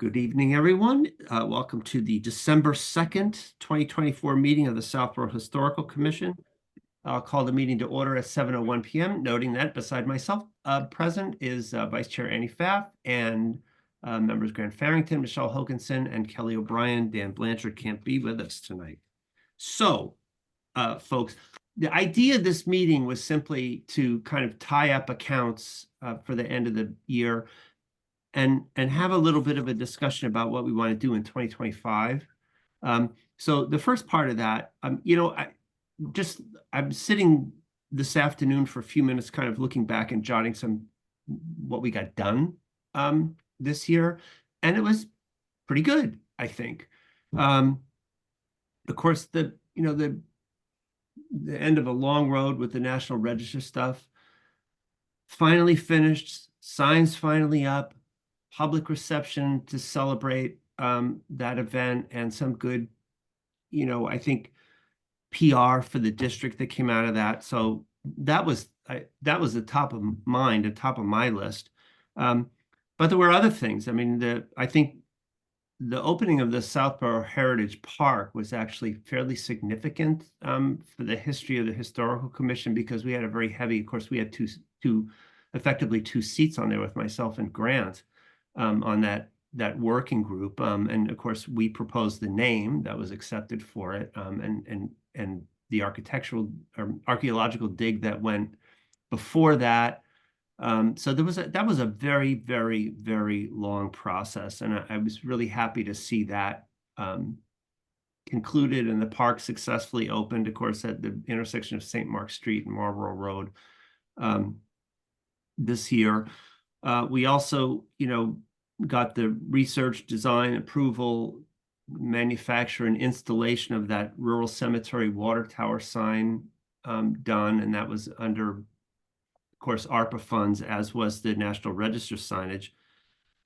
Good evening, everyone. Welcome to the December 2nd, 2024 meeting of the Southborough Historical Commission. I'll call the meeting to order at 7:01 p.m., noting that beside myself, present is Vice Chair Annie Pfaff and members Grant Farrington, Michelle Hoganson, and Kelly O'Brien. Dan Blanchard can't be with us tonight. So, folks, the idea of this meeting was simply to kind of tie up accounts for the end of the year and have a little bit of a discussion about what we want to do in 2025. So the first part of that, I'm sitting this afternoon for a few minutes, kind of looking back and jotting what we got done this year, and it was pretty good, I think. Of course, the end of a long road with the National Register stuff finally finished, signs finally up, public reception to celebrate that event, and some good, I think, PR for the district that came out of that. So that was the top of mind, the top of my list. But there were other things. I mean, I think the opening of the Southborough Heritage Park was actually fairly significant for the history of the Historical Commission, because we had a very heavy, of course, we had effectively two seats on there with myself and Grant on that working group. And of course, we proposed the name that was accepted for it, and the architectural or archaeological dig that went before that. So that was a very, very, very long process, and I was really happy to see that concluded and the park successfully opened, of course, at the intersection of St. Mark Street and Marlborough Road this year. We also, got the research, design, approval, manufacture, and installation of that rural cemetery water tower sign done, and that was under, of course, ARPA funds, as was the National Register signage.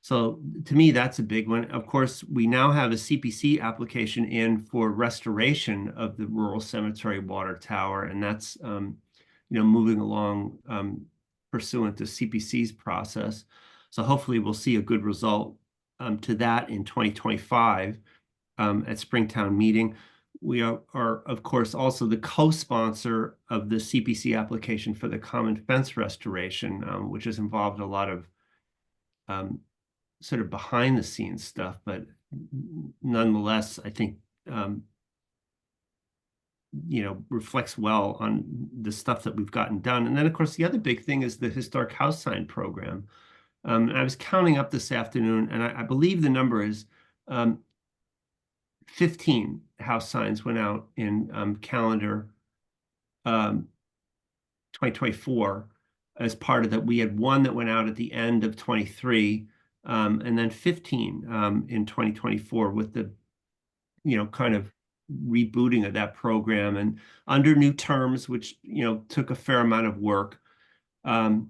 So to me, that's a big one. Of course, we now have a CPC application in for restoration of the rural cemetery water tower, and that's moving along pursuant to CPC's process. So hopefully we'll see a good result to that in 2025 at Springtown meeting. We are, of course, also the co-sponsor of the CPC application for the common fence restoration, which has involved a lot of sort of behind the scenes stuff, but nonetheless, I think, reflects well on the stuff that we've gotten done. And then, of course, the other big thing is the historic house sign program. I was counting up this afternoon, and I believe the number is 15 house signs went out in calendar 2024 as part of that. We had one that went out at the end of 23, and then 15 in 2024 with the, kind of rebooting of that program and under new terms, which, took a fair amount of work, and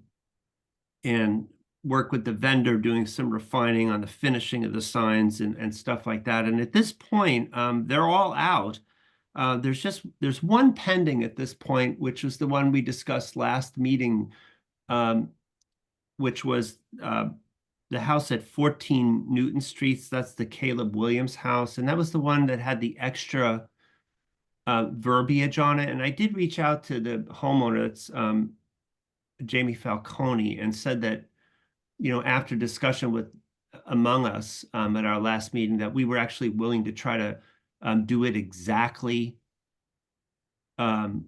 work with the vendor doing some refining on the finishing of the signs and stuff like that. And at this point, they're all out. There's one pending at this point, which was the one we discussed last meeting, which was the house at 14 Newton Street. That's the Caleb Williams house. And that was the one that had the extra verbiage on it. And I did reach out to the homeowner, that's Jamie Falcone, and said that, after discussion among us at our last meeting, that we were actually willing to try to do it exactly in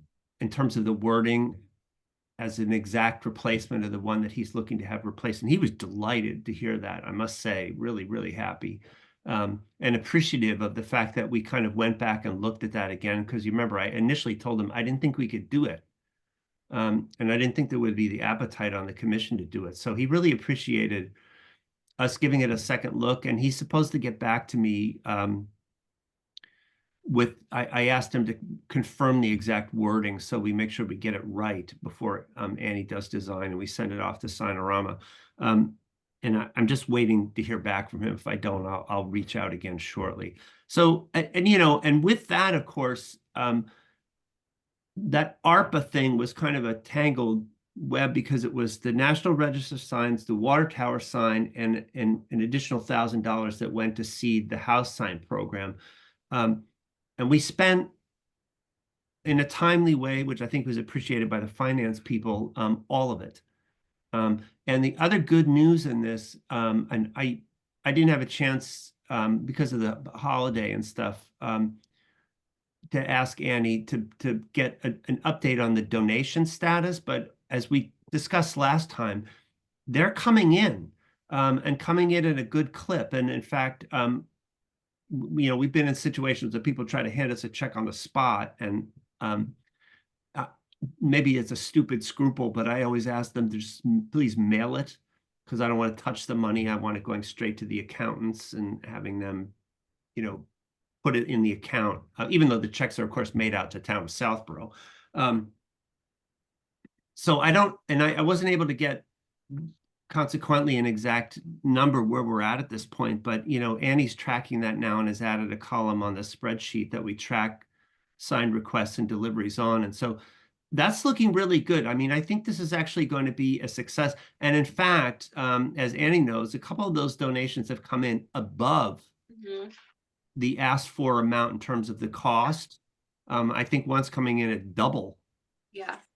terms of the wording as an exact replacement of the one that he's looking to have replaced. And he was delighted to hear that, I must say, really, really happy, and appreciative of the fact that we kind of went back and looked at that again, because you remember I initially told him I didn't think we could do it. And I didn't think there would be the appetite on the commission to do it. So he really appreciated us giving it a second look, and he's supposed to get back to me I asked him to confirm the exact wording so we make sure we get it right before Annie does design and we send it off to Signorama. And I'm just waiting to hear back from him. If I don't, I'll reach out again shortly. So, and with that, of course, that ARPA thing was kind of a tangled web because it was the National Register signs, the water tower sign, and an additional $1,000 that went to seed the house sign program. And we spent in a timely way, which I think was appreciated by the finance people, all of it. And the other good news in this, and I didn't have a chance because of the holiday and stuff to ask Annie to get an update on the donation status, but as we discussed last time, they're coming in and coming in at a good clip. And in fact, we've been in situations that people try to hand us a check on the spot, and maybe it's a stupid scruple, but I always ask them to just please mail it because I don't want to touch the money. I want it going straight to the accountants and having them, put it in the account, even though the checks are, of course, made out to town of Southborough. So I wasn't able to get consequently an exact number where we're at this point, but Annie's tracking that now and has added a column on the spreadsheet that we track signed requests and deliveries on. And so that's looking really good. I mean, I think this is actually going to be a success. And in fact, as Annie knows, a couple of those donations have come in above the asked for amount in terms of the cost. I think one's coming in at double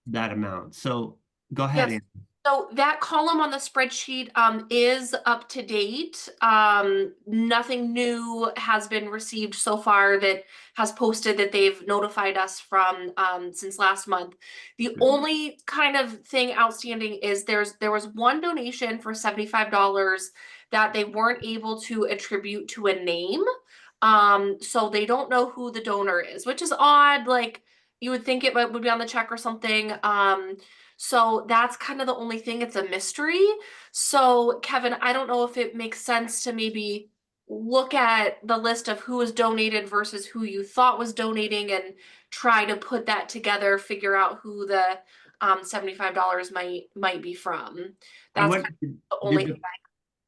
that amount. So go ahead, Annie. So that column on the spreadsheet is up to date. Nothing new has been received so far that has posted that they've notified us from since last month. The only kind of thing outstanding is there was one donation for $75 that they weren't able to attribute to a name. So they don't know who the donor is, which is odd. Like you would think it would be on the check or something. So that's kind of the only thing. It's a mystery. So Kevin, I don't know if it makes sense to maybe look at the list of who was donated versus who you thought was donating and try to put that together, figure out who the $75 might be from. That's kind of the only thing.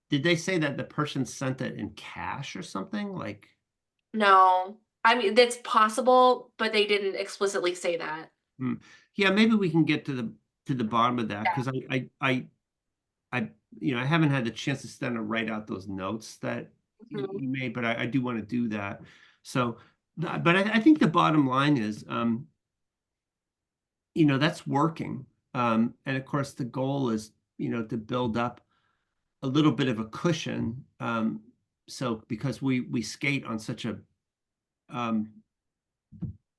Did they say that the person sent it in cash or something? Like, no, I mean, that's possible, but they didn't explicitly say that. Yeah, maybe we can get to the bottom of that because I haven't had the chance to stand and write out those notes that you made, but I do want to do that. So, but I think the bottom line is, that's working. And of course, the goal is, to build up a little bit of a cushion. So because we skate on such a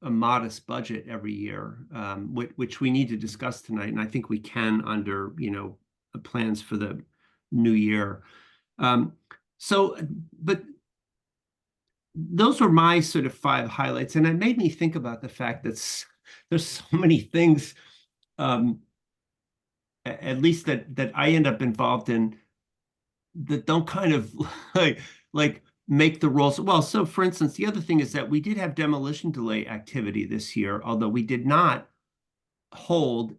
modest budget every year, which we need to discuss tonight, and I think we can under plans for the new year. But those were my sort of 5 highlights, and it made me think about the fact that there's so many things, at least that I end up involved in, that don't kind of like make the rules. Well, so for instance, the other thing is that we did have demolition delay activity this year, although we did not hold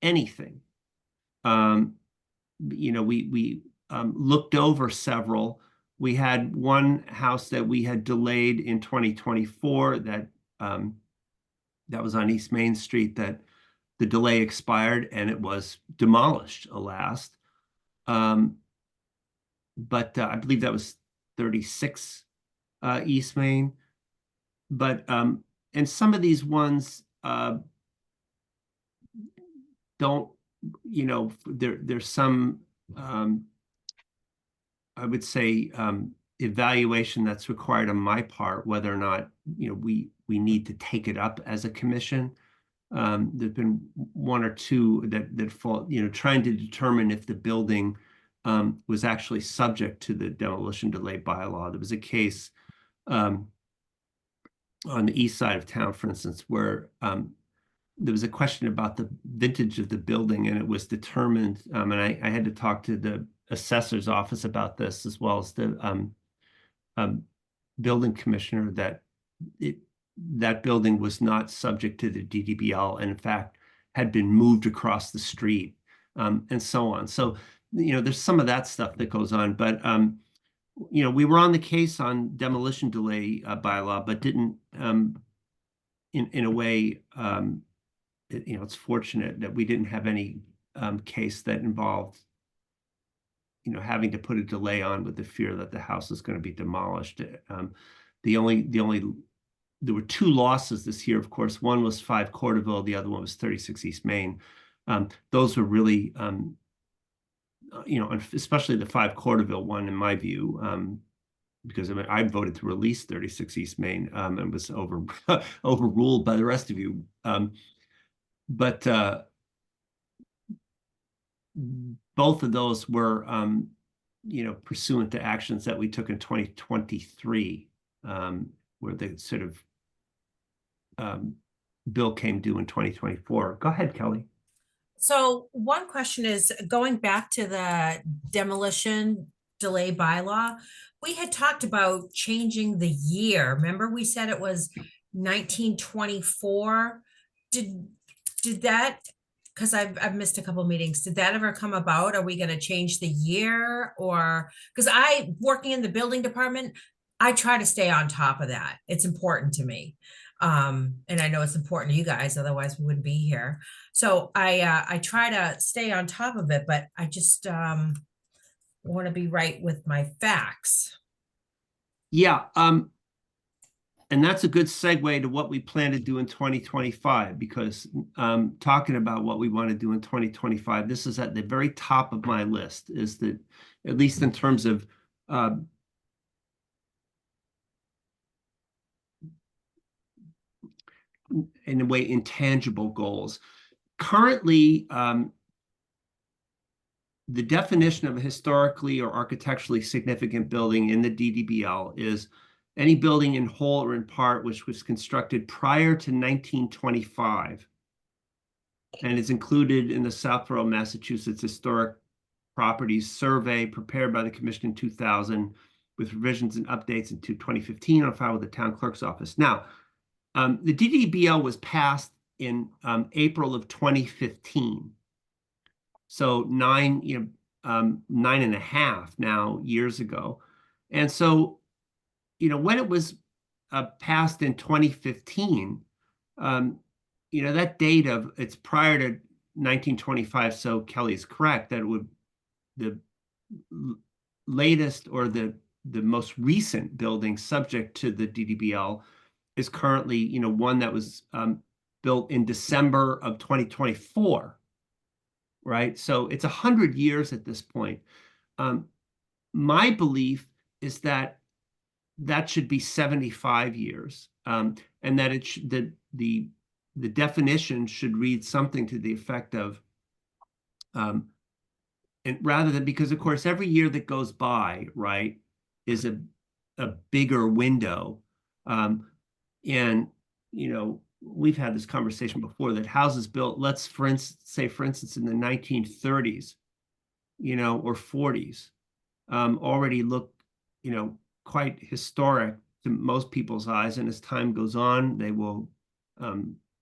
anything. We looked over several. We had one house that we had delayed in 2024 that was on East Main Street, that the delay expired and it was demolished, alas. But I believe that was 36 East Main. But and some of these ones don't, there's some I would say evaluation that's required on my part, whether or not we need to take it up as a commission. There've been 1 or 2 that fall, trying to determine if the building was actually subject to the demolition delay bylaw. There was a case on the east side of town, for instance, where there was a question about the vintage of the building, and it was determined, and I had to talk to the assessor's office about this, as well as the building commissioner, that building was not subject to the DDBL, and in fact had been moved across the street, and so on. So there's some of that stuff that goes on, but we were on the case on demolition delay bylaw, but didn't in a way, it's fortunate that we didn't have any case that involved, having to put a delay on with the fear that the house is going to be demolished. There were two losses this year, of course. One was 5 Corderville, the other one was 36 East Main. Those were really, especially the 5 Corderville one, in my view, because I voted to release 36 East Main, and was overruled by the rest of you. But both of those were, pursuant to actions that we took in 2023, where the sort of bill came due in 2024. Go ahead, Kelly. So one question is, going back to the demolition delay bylaw, we had talked about changing the year. Remember, we said it was 1924. Did that, because I've missed a couple meetings, did that ever come about? Are we going to change the year? Or, because working in the building department, I try to stay on top of that. It's important to me. And I know it's important to you guys, otherwise we wouldn't be here. So I try to stay on top of it, but I just want to be right with my facts. Yeah, and that's a good segue to what we plan to do in 2025, because talking about what we want to do in 2025, this is at the very top of my list, is that, at least in terms of in a way, intangible goals. Currently, the definition of a historically or architecturally significant building in the DDBL is any building in whole or in part which was constructed prior to 1925 and is included in the Southborough, Massachusetts Historic Properties Survey prepared by the Commission in 2000, with revisions and updates into 2015 on file with the Town Clerk's Office. Now, the DDBL was passed in April of 2015. So 9.5 now years ago. And so, when it was passed in 2015, that date of it's prior to 1925. So Kelly's correct that the latest or the most recent building subject to the DDBL is currently, one that was built in December of 2024, right? So it's 100 years at this point. My belief is that should be 75 years, and that the definition should read something to the effect of, and rather than, because of course every year that goes by, right, is a bigger window. And, we've had this conversation before that houses built, let's for instance, in the 1930s, or 40s, already look, quite historic to most people's eyes. And as time goes on, they will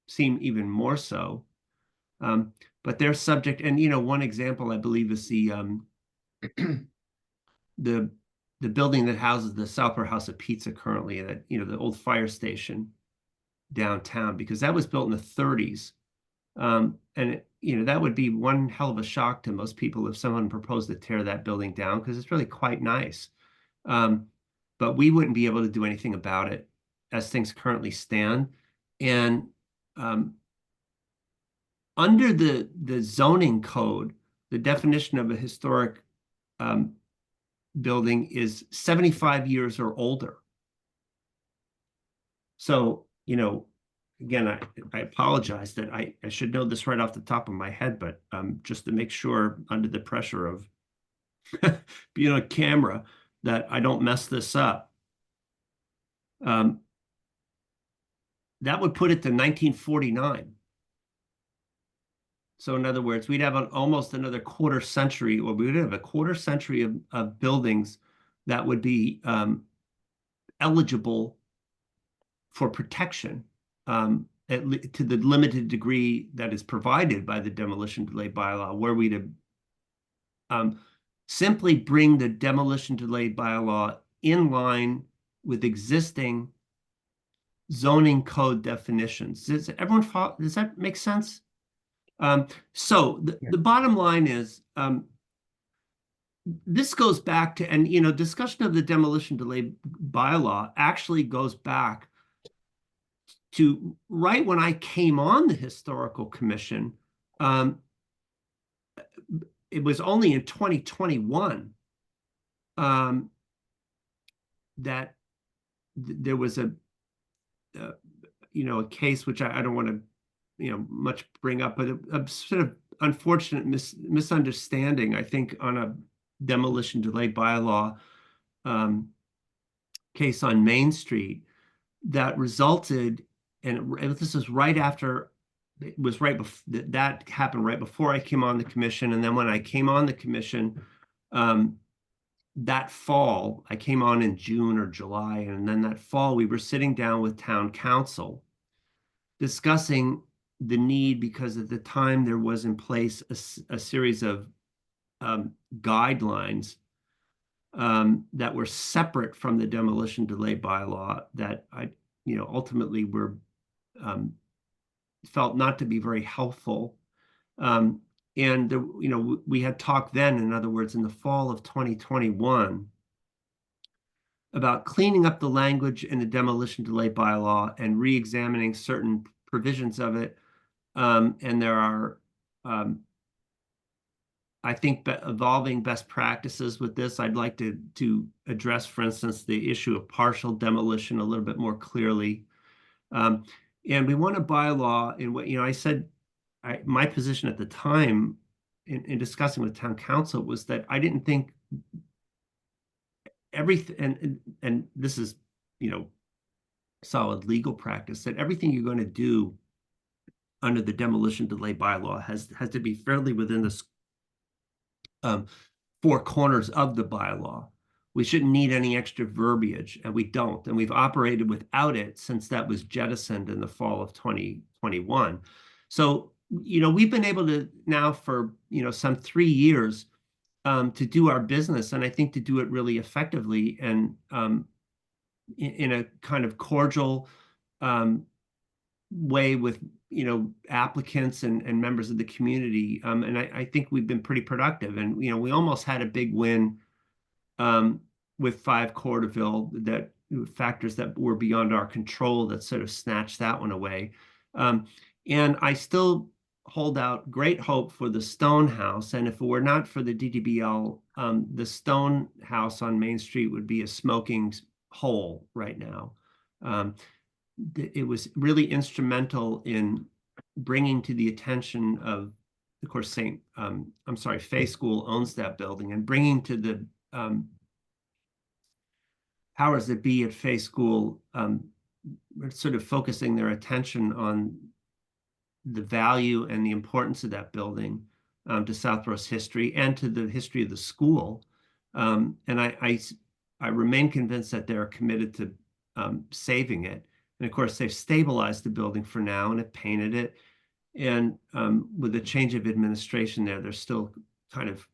seem even more so. But they're subject, and, one example, I believe, is the building that houses the Southborough House of Pizza currently, that, the old fire station downtown, because that was built in the 30s. And that would be one hell of a shock to most people if someone proposed to tear that building down, because it's really quite nice. But we wouldn't be able to do anything about it as things currently stand. And under the zoning code, the definition of a historic building is 75 years or older. So, again, I apologize that I should know this right off the top of my head, but just to make sure, under the pressure of being on camera, that I don't mess this up. That would put it to 1949. So in other words, we'd have almost another quarter century, or we would have a quarter century of buildings that would be eligible for protection, to the limited degree that is provided by the demolition delay bylaw, were we to simply bring the demolition delay bylaw in line with existing zoning code definitions. Does everyone follow? Does that make sense? So the bottom line is, this goes back to, and discussion of the demolition delay bylaw actually goes back to right when I came on the historical commission. It was only in 2021 that there was a case which I don't want to much bring up, but a sort of unfortunate misunderstanding, I think, on a demolition delay bylaw case on Main Street that resulted, and this was right after, it was right before that happened, right before I came on the commission. And then when I came on the commission, that fall, I came on in June or July, and then that fall we were sitting down with town council discussing the need, because at the time there was in place a series of guidelines that were separate from the demolition delay bylaw that I ultimately were felt not to be very helpful. And we had talked then, in other words, in the fall of 2021, about cleaning up the language in the demolition delay bylaw and re-examining certain provisions of it. And there are, I think, evolving best practices with this. I'd like to address, for instance, the issue of partial demolition a little bit more clearly. And we want a bylaw in what, I said, my position at the time in discussing with town council was that I didn't think everything, and this is, solid legal practice, that everything you're going to do under the demolition delay bylaw has to be fairly within the four corners of the bylaw. We shouldn't need any extra verbiage, and we don't. And we've operated without it since that was jettisoned in the fall of 2021. So, we've been able to now for, some 3 years to do our business, and I think to do it really effectively and in a kind of cordial way with, applicants and members of the community. And I think we've been pretty productive. And, we almost had a big win with 5 Corderville, that factors that were beyond our control that sort of snatched that one away. And I still hold out great hope for the Stone House. And if it were not for the DDBL, the Stone House on Main Street would be a smoking hole right now. It was really instrumental in bringing to the attention of course, Fay School owns that building, and bringing to the powers that be at Fay School, sort of focusing their attention on the value and the importance of that building to Southboro's history and to the history of the school. And I remain convinced that they're committed to saving it. And of course, they've stabilized the building for now and have painted it. And with the change of administration there, they're still kind of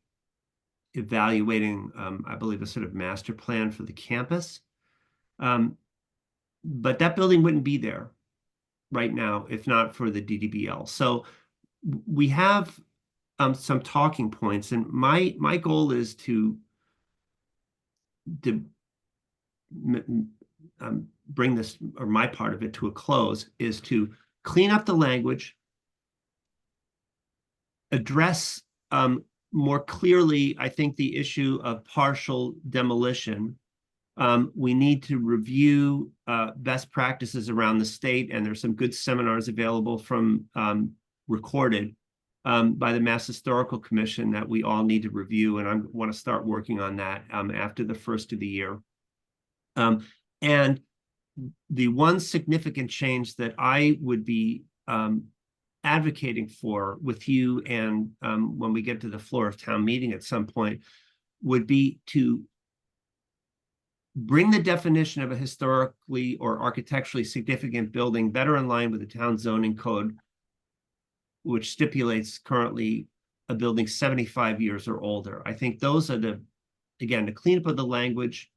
evaluating, I believe, a sort of master plan for the campus. But that building wouldn't be there right now if not for the DDBL. So we have some talking points, and my goal is to bring this, or my part of it, to a close, is to clean up the language, address more clearly, I think, the issue of partial demolition. We need to review best practices around the state, and there's some good seminars available from recorded by the Mass Historical Commission that we all need to review, and I want to start working on that after the first of the year. And the one significant change that I would be advocating for with you, and when we get to the floor of town meeting at some point, would be to bring the definition of a historically or architecturally significant building better in line with the town zoning code, which stipulates currently a building 75 years or older. I think those are the, again, the cleanup of the language,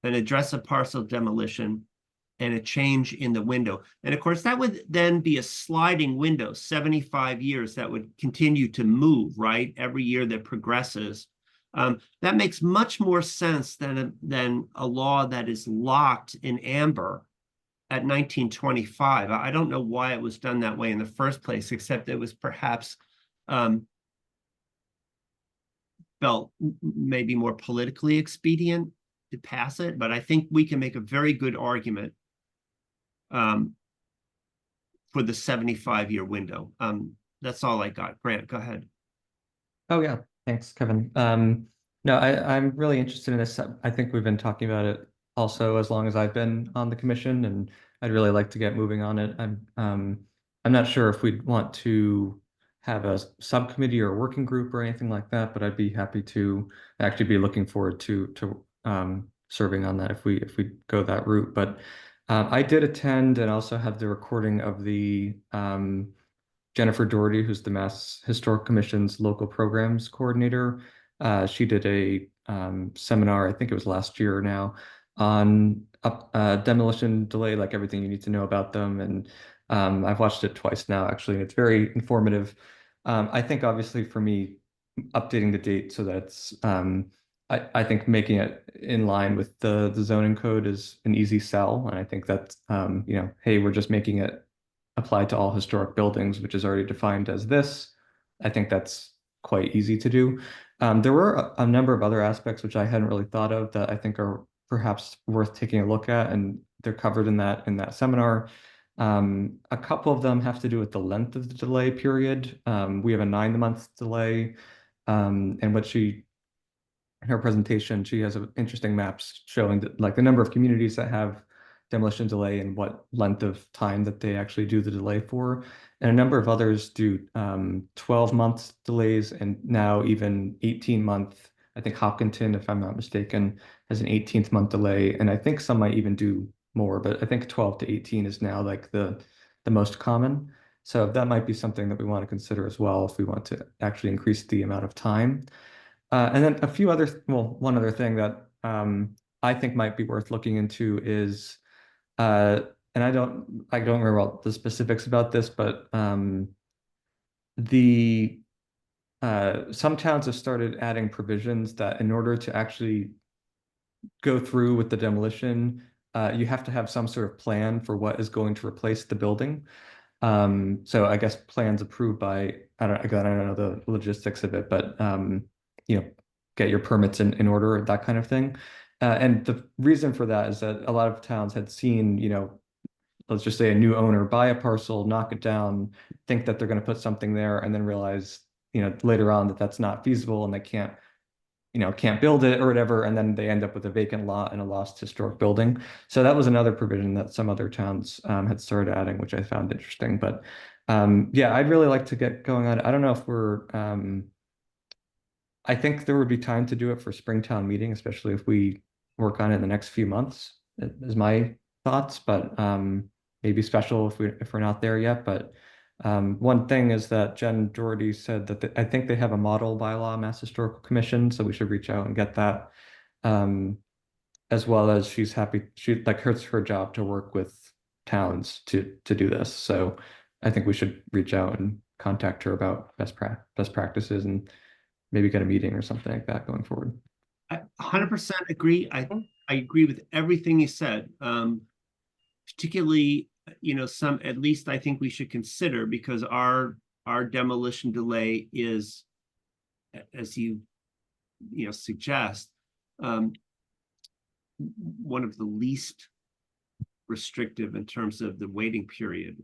and address a partial demolition, and a change in the window. And of course, that would then be a sliding window, 75 years, that would continue to move, right? Every year that progresses. That makes much more sense than a law that is locked in amber at 1925. I don't know why it was done that way in the first place, except it was perhaps felt maybe more politically expedient to pass it. But I think we can make a very good argument for the 75-year window. That's all I got. Grant, go ahead. Oh yeah, thanks, Kevin. No, I'm really interested in this. I think we've been talking about it also as long as I've been on the commission, and I'd really like to get moving on it. I'm not sure if we'd want to have a subcommittee or a working group or anything like that, but I'd be happy to actually be looking forward to serving on that if we go that route. But I did attend and also have the recording of the Jennifer Doherty, who's the Mass Historic Commission's local programs coordinator. She did a seminar, I think it was last year now, on demolition delay, like everything you need to know about them. And I've watched it twice now, actually. It's very informative. I think obviously for me, updating the date so that's I think making it in line with the zoning code is an easy sell. And I think that's, hey, we're just making it apply to all historic buildings, which is already defined as this. I think that's quite easy to do. There were a number of other aspects which I hadn't really thought of that I think are perhaps worth taking a look at, and they're covered in that seminar. A couple of them have to do with the length of the delay period. We have a 9-month delay, and in her presentation, she has interesting maps showing that, like, the number of communities that have demolition delay and what length of time that they actually do the delay for. And a number of others do 12-month delays, and now even 18-month. I think Hopkinton, if I'm not mistaken, has an 18th-month delay, and I think some might even do more, but I think 12 to 18 is now like the most common. So that might be something that we want to consider as well if we want to actually increase the amount of time. And then one other thing that I think might be worth looking into is, and I don't remember all the specifics about this, but some towns have started adding provisions that in order to actually go through with the demolition, you have to have some sort of plan for what is going to replace the building. So I guess plans approved by, I don't know the logistics of it, but get your permits in order, that kind of thing. And the reason for that is that a lot of towns had seen, let's just say a new owner buy a parcel, knock it down, think that they're going to put something there, and then realize, later on that that's not feasible and they can't build it or whatever, and then they end up with a vacant lot and a lost historic building. So that was another provision that some other towns had started adding, which I found interesting. But yeah, I'd really like to get going on it. I don't know if we're I think there would be time to do it for Springtown meeting, especially if we work on it in the next few months, is my thoughts. But maybe special if we're not there yet. But one thing is that Jen Doherty said that I think they have a model bylaw, Mass Historical Commission, so we should reach out and get that. As well as she's happy, it's her job to work with towns to do this. So I think we should reach out and contact her about best practices and maybe get a meeting or something like that going forward. I 100% agree. I agree with everything you said. Particularly, some, at least I think we should consider, because our demolition delay is, as you suggest, one of the least restrictive in terms of the waiting period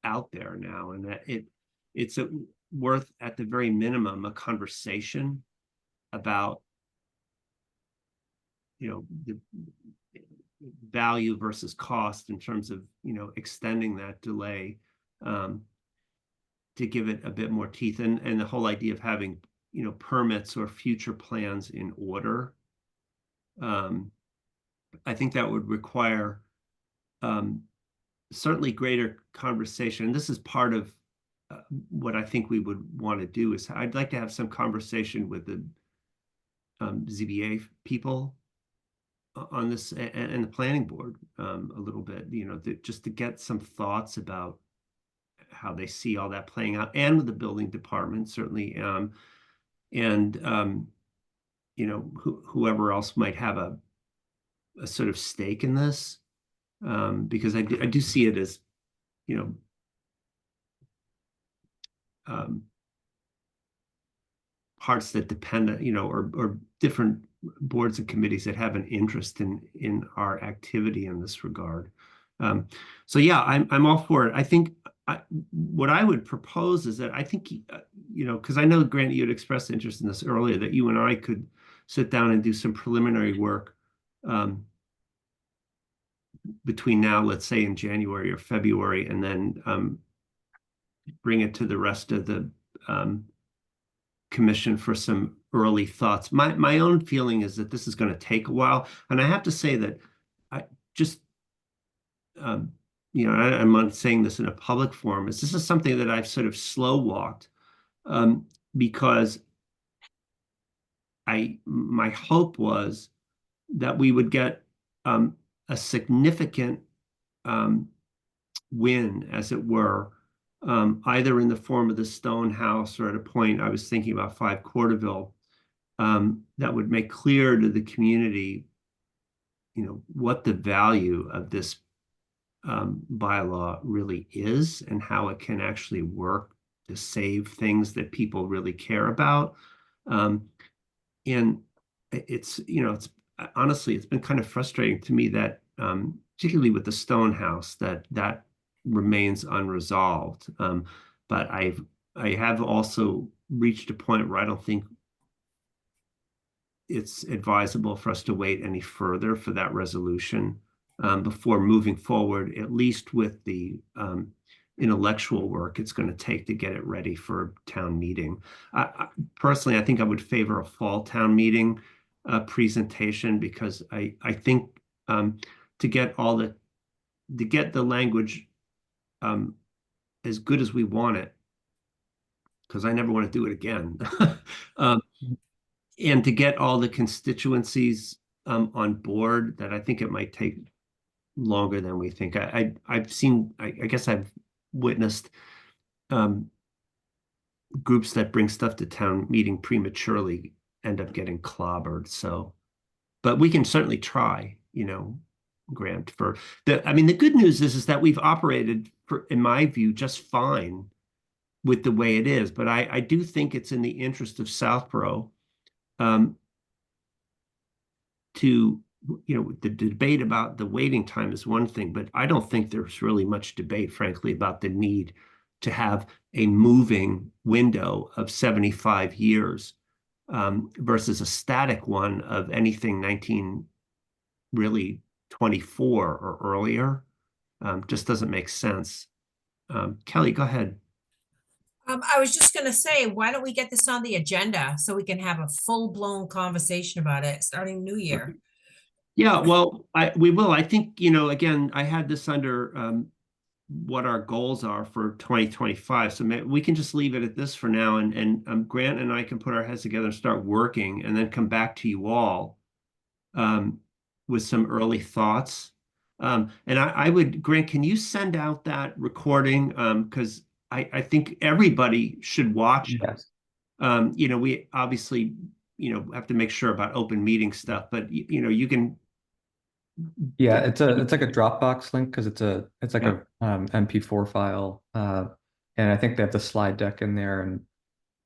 out there now, and that it's worth, at the very minimum, a conversation about the value versus cost in terms of extending that delay to give it a bit more teeth, and the whole idea of having permits or future plans in order. I think that would require certainly greater conversation. And this is part of what I think we would want to do. Is I'd like to have some conversation with the ZBA people on this and the planning board a little bit, you know, just to get some thoughts about how they see all that playing out, and with the building department certainly, and you know, whoever else might have a sort of stake in this, because I do see it as, you know, parts that depend, you know, or different boards and committees that have an interest in our activity in this regard. So yeah, I'm all for it. I think what I would propose is that I think, you know, because I know, Grant, you had expressed interest in this earlier, that you and I could sit down and do some preliminary work between now, let's say in January or February, and then bring it to the rest of the commission for some early thoughts. My own feeling is that this is going to take a while, and I have to say that I just you know, I'm not saying this in a public forum, this is something that I've sort of slow walked, because my hope was that we would get a significant win, as it were, either in the form of the Stone House, or at a point I was thinking about 5 Corderville, that would make clear to the community, you know, what the value of this bylaw really is, and how it can actually work to save things that people really care about. And it's, you know, it's honestly, it's been kind of frustrating to me that, particularly with the Stone House, that remains unresolved. But I have also reached a point where I don't think it's advisable for us to wait any further for that resolution before moving forward, at least with the intellectual work it's going to take to get it ready for town meeting. Personally, I think I would favor a fall town meeting presentation, because I think to get the language as good as we want it, because I never want to do it again, and to get all the constituencies on board, that I think it might take longer than we think. I've seen, I guess I've witnessed groups that bring stuff to town meeting prematurely end up getting clobbered. So, but we can certainly try, you know, Grant, for I mean, the good news is that we've operated, in my view, just fine with the way it is. But I do think it's in the interest of Southborough to, you know, the debate about the waiting time is one thing, but I don't think there's really much debate, frankly, about the need to have a moving window of 75 years versus a static one of anything 1924 or earlier. Just doesn't make sense. Kelly, go ahead. I was just gonna say, why don't we get this on the agenda so we can have a full-blown conversation about it starting New Year? Yeah, well, we will. I think, you know, again, I had this under what our goals are for 2025. So we can just leave it at this for now, and Grant and I can put our heads together and start working, and then come back to you all with some early thoughts. And I would, Grant, can you send out that recording? Because I think everybody should watch it. Yes. You know, we obviously, you know, have to make sure about open meeting stuff, but you know, you can. Yeah, it's like a Dropbox link, because it's like a MP4 file, and I think they have the slide deck in there, and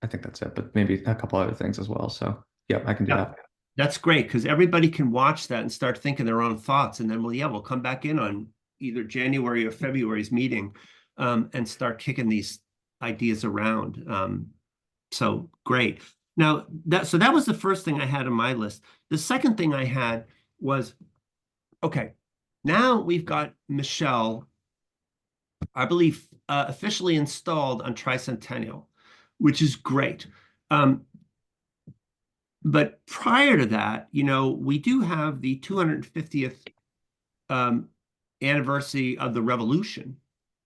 I think that's it, but maybe a couple other things as well. So yeah, I can do that. That's great, because everybody can watch that and start thinking their own thoughts, and then we'll come back in on either January or February's meeting and start kicking these ideas around. So great. Now that was the first thing I had on my list. The second thing I had was, okay, now we've got Michelle, I believe, officially installed on Tricentennial, which is great. But prior to that, you know, we do have the 250th anniversary of the Revolution.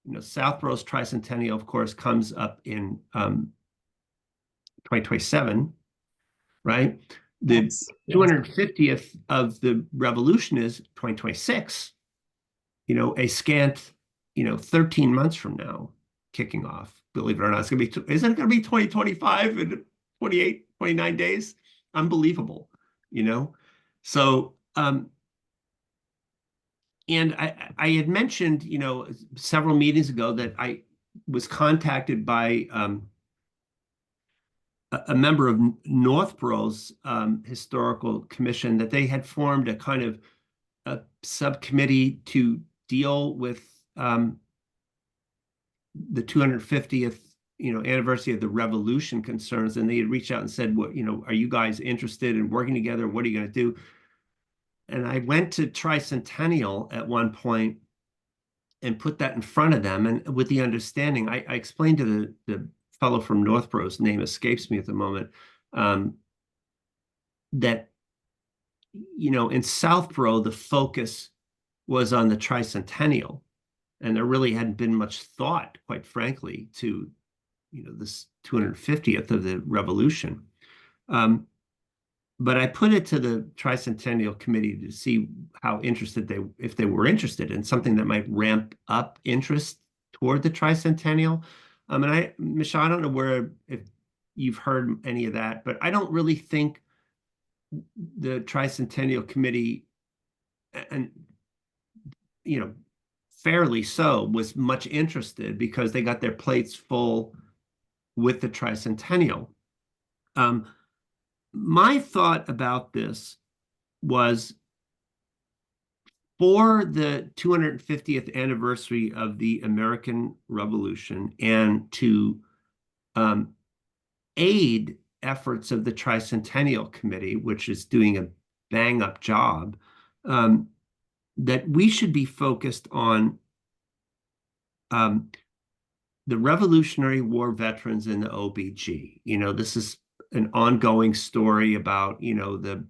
You know, Southborough's Tricentennial, of course, comes up in 2027, right? The Yes. 250th of the revolution is 2026. You know, a scant, 13 months from now, kicking off. Believe it or not, it's gonna be. Isn't it gonna be 2025 in 28, 29 days? Unbelievable, So, and I had mentioned, several meetings ago that I was contacted by a member of Northborough's historical commission, that they had formed a kind of a subcommittee to deal with the 250th anniversary of the revolution concerns, and they had reached out and said, "What are you guys interested in working together? What are you going to do?" And I went to Tricentennial at one point and put that in front of them, and with the understanding, I explained to the fellow from Northborough's name escapes me at the moment, that in Southborough the focus was on the Tricentennial, and there really hadn't been much thought, quite frankly, to this 250th of the revolution. But I put it to the Tricentennial Committee to see how interested if they were interested in something that might ramp up interest toward the Tricentennial. And Michelle, I don't know if you've heard any of that, but I don't really think the Tricentennial Committee, and fairly so, was much interested, because they got their plates full with the Tricentennial. My thought about this was, for the 250th anniversary of the American Revolution, and to aid efforts of the Tricentennial Committee, which is doing a bang-up job, that we should be focused on the Revolutionary War veterans in the OBG. This is an ongoing story about, the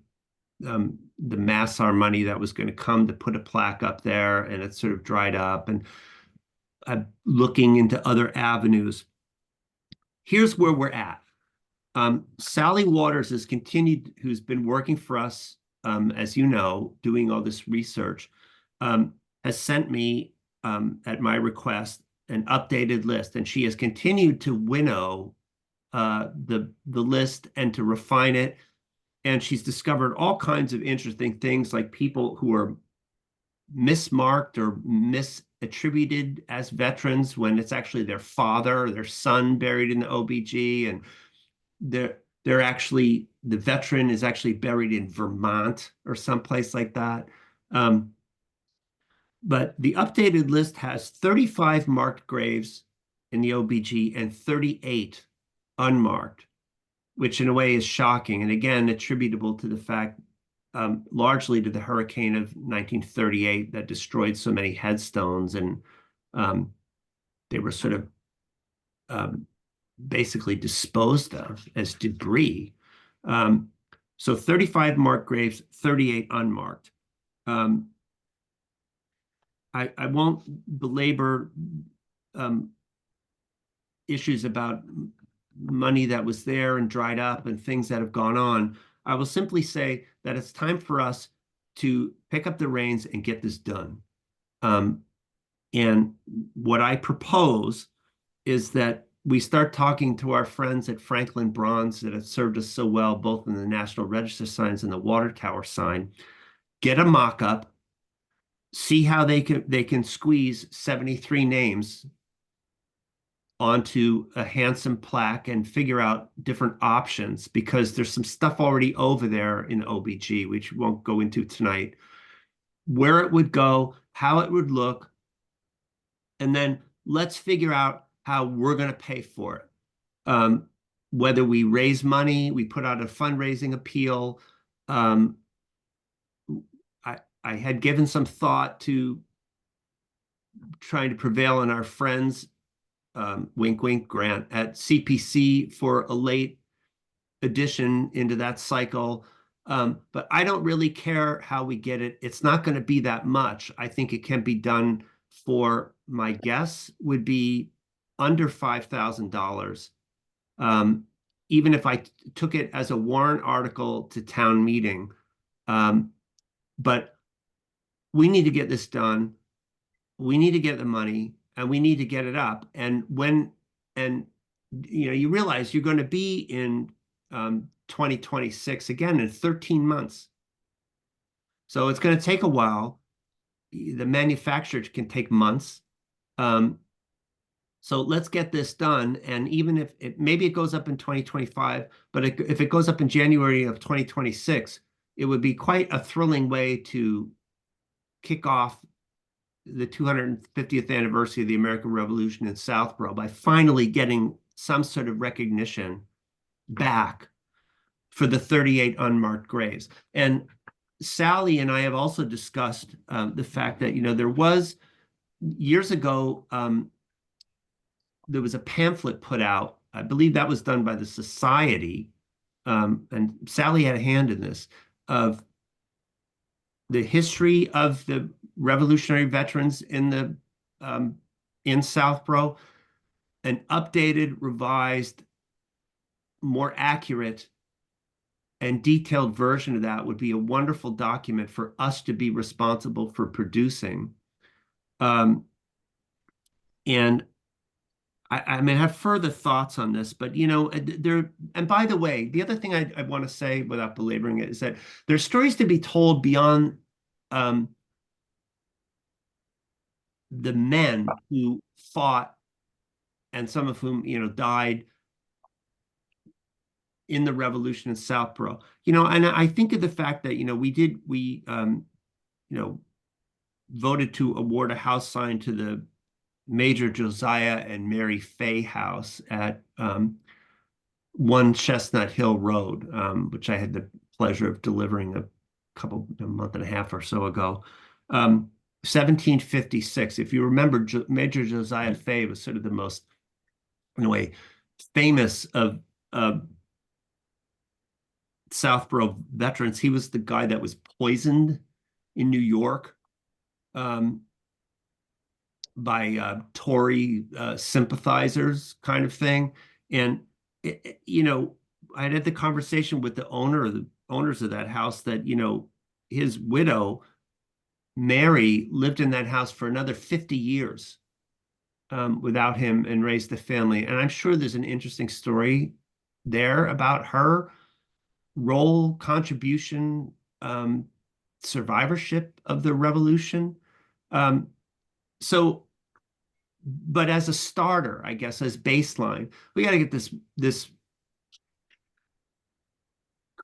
Massar money that was going to come to put a plaque up there, and it sort of dried up, and looking into other avenues. Here's where we're at. Sally Waters has continued, who's been working for us, as you know, doing all this research, has sent me, at my request, an updated list, and she has continued to winnow the list and to refine it. And she's discovered all kinds of interesting things, like people who are mismarked or misattributed as veterans when it's actually their father or their son buried in the OBG, and they're actually, the veteran is actually buried in Vermont or someplace like that. But the updated list has 35 marked graves in the OBG and 38 unmarked, which in a way is shocking, and again attributable to the fact, largely to the hurricane of 1938 that destroyed so many headstones, and they were sort of basically disposed of as debris. So 35 marked graves, 38 unmarked. I won't belabor issues about money that was there and dried up and things that have gone on. I will simply say that it's time for us to pick up the reins and get this done. And what I propose is that we start talking to our friends at Franklin Bronze that have served us so well, both in the National Register signs and the water tower sign, get a mock-up, see how they can squeeze 73 names onto a handsome plaque, and figure out different options, because there's some stuff already over there in OBG, which we won't go into tonight, where it would go, how it would look, and then let's figure out how we're going to pay for it. Whether we raise money, we put out a fundraising appeal. I had given some thought to trying to prevail on our friends, wink, wink, grant at CPC for a late addition into that cycle. But I don't really care how we get it. It's not going to be that much. I think it can be done for, my guess would be, under $5,000. even if I took it as a warrant article to town meeting. But we need to get this done. We need to get the money and we need to get it up. And you realize you're going to be in 2026 again in 13 months. So it's going to take a while. The manufacturer can take months. So let's get this done. And even if maybe it goes up in 2025, but if it goes up in January of 2026, it would be quite a thrilling way to kick off the 250th anniversary of the American Revolution in Southborough by finally getting some sort of recognition back for the 38 unmarked graves. And Sally and I have also discussed the fact that, there was years ago, there was a pamphlet put out. I believe that was done by the Society, and Sally had a hand in this, of the history of the Revolutionary veterans in Southborough. An updated, revised, more accurate and detailed version of that would be a wonderful document for us to be responsible for producing. And I may have further thoughts on this, but and by the way, the other thing I want to say without belaboring it is that there's stories to be told beyond the men who fought, and some of whom died in the revolution in Southborough. And I think of the fact that we voted to award a house sign to the Major Josiah and Mary Fay House at 1 Chestnut Hill Road, which I had the pleasure of delivering a month and a half or so ago. 1756. If you remember, Major Josiah Fay was sort of the most, in a way, famous of Southborough veterans. He was the guy that was poisoned in New York by Tory sympathizers, kind of thing. And I had the conversation with the owners of that house that his widow Mary lived in that house for another 50 years without him and raised the family. And I'm sure there's an interesting story there about her role, contribution, survivorship of the revolution. But as a starter, I guess, as baseline, we got to get this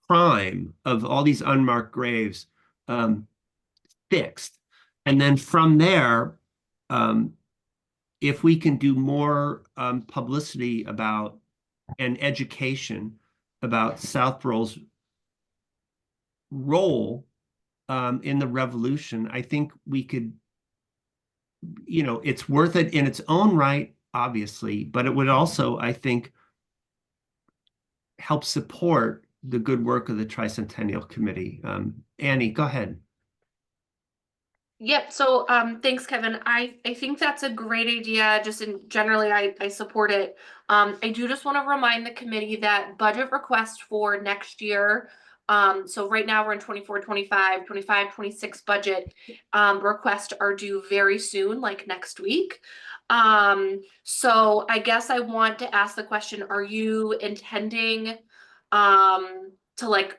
crime of all these unmarked graves fixed. And then from there, if we can do more publicity about and education about Southborough's role in the revolution, I think we could, it's worth it in its own right, obviously, but it would also, I think, help support the good work of the Tricentennial Committee. Annie, go ahead. Yep. So thanks, Kevin. I think that's a great idea. Just generally, I support it. I do just want to remind the committee that budget request for next year. So right now we're in 25-26 budget requests are due very soon, like next week. So I guess I want to ask the question, are you intending to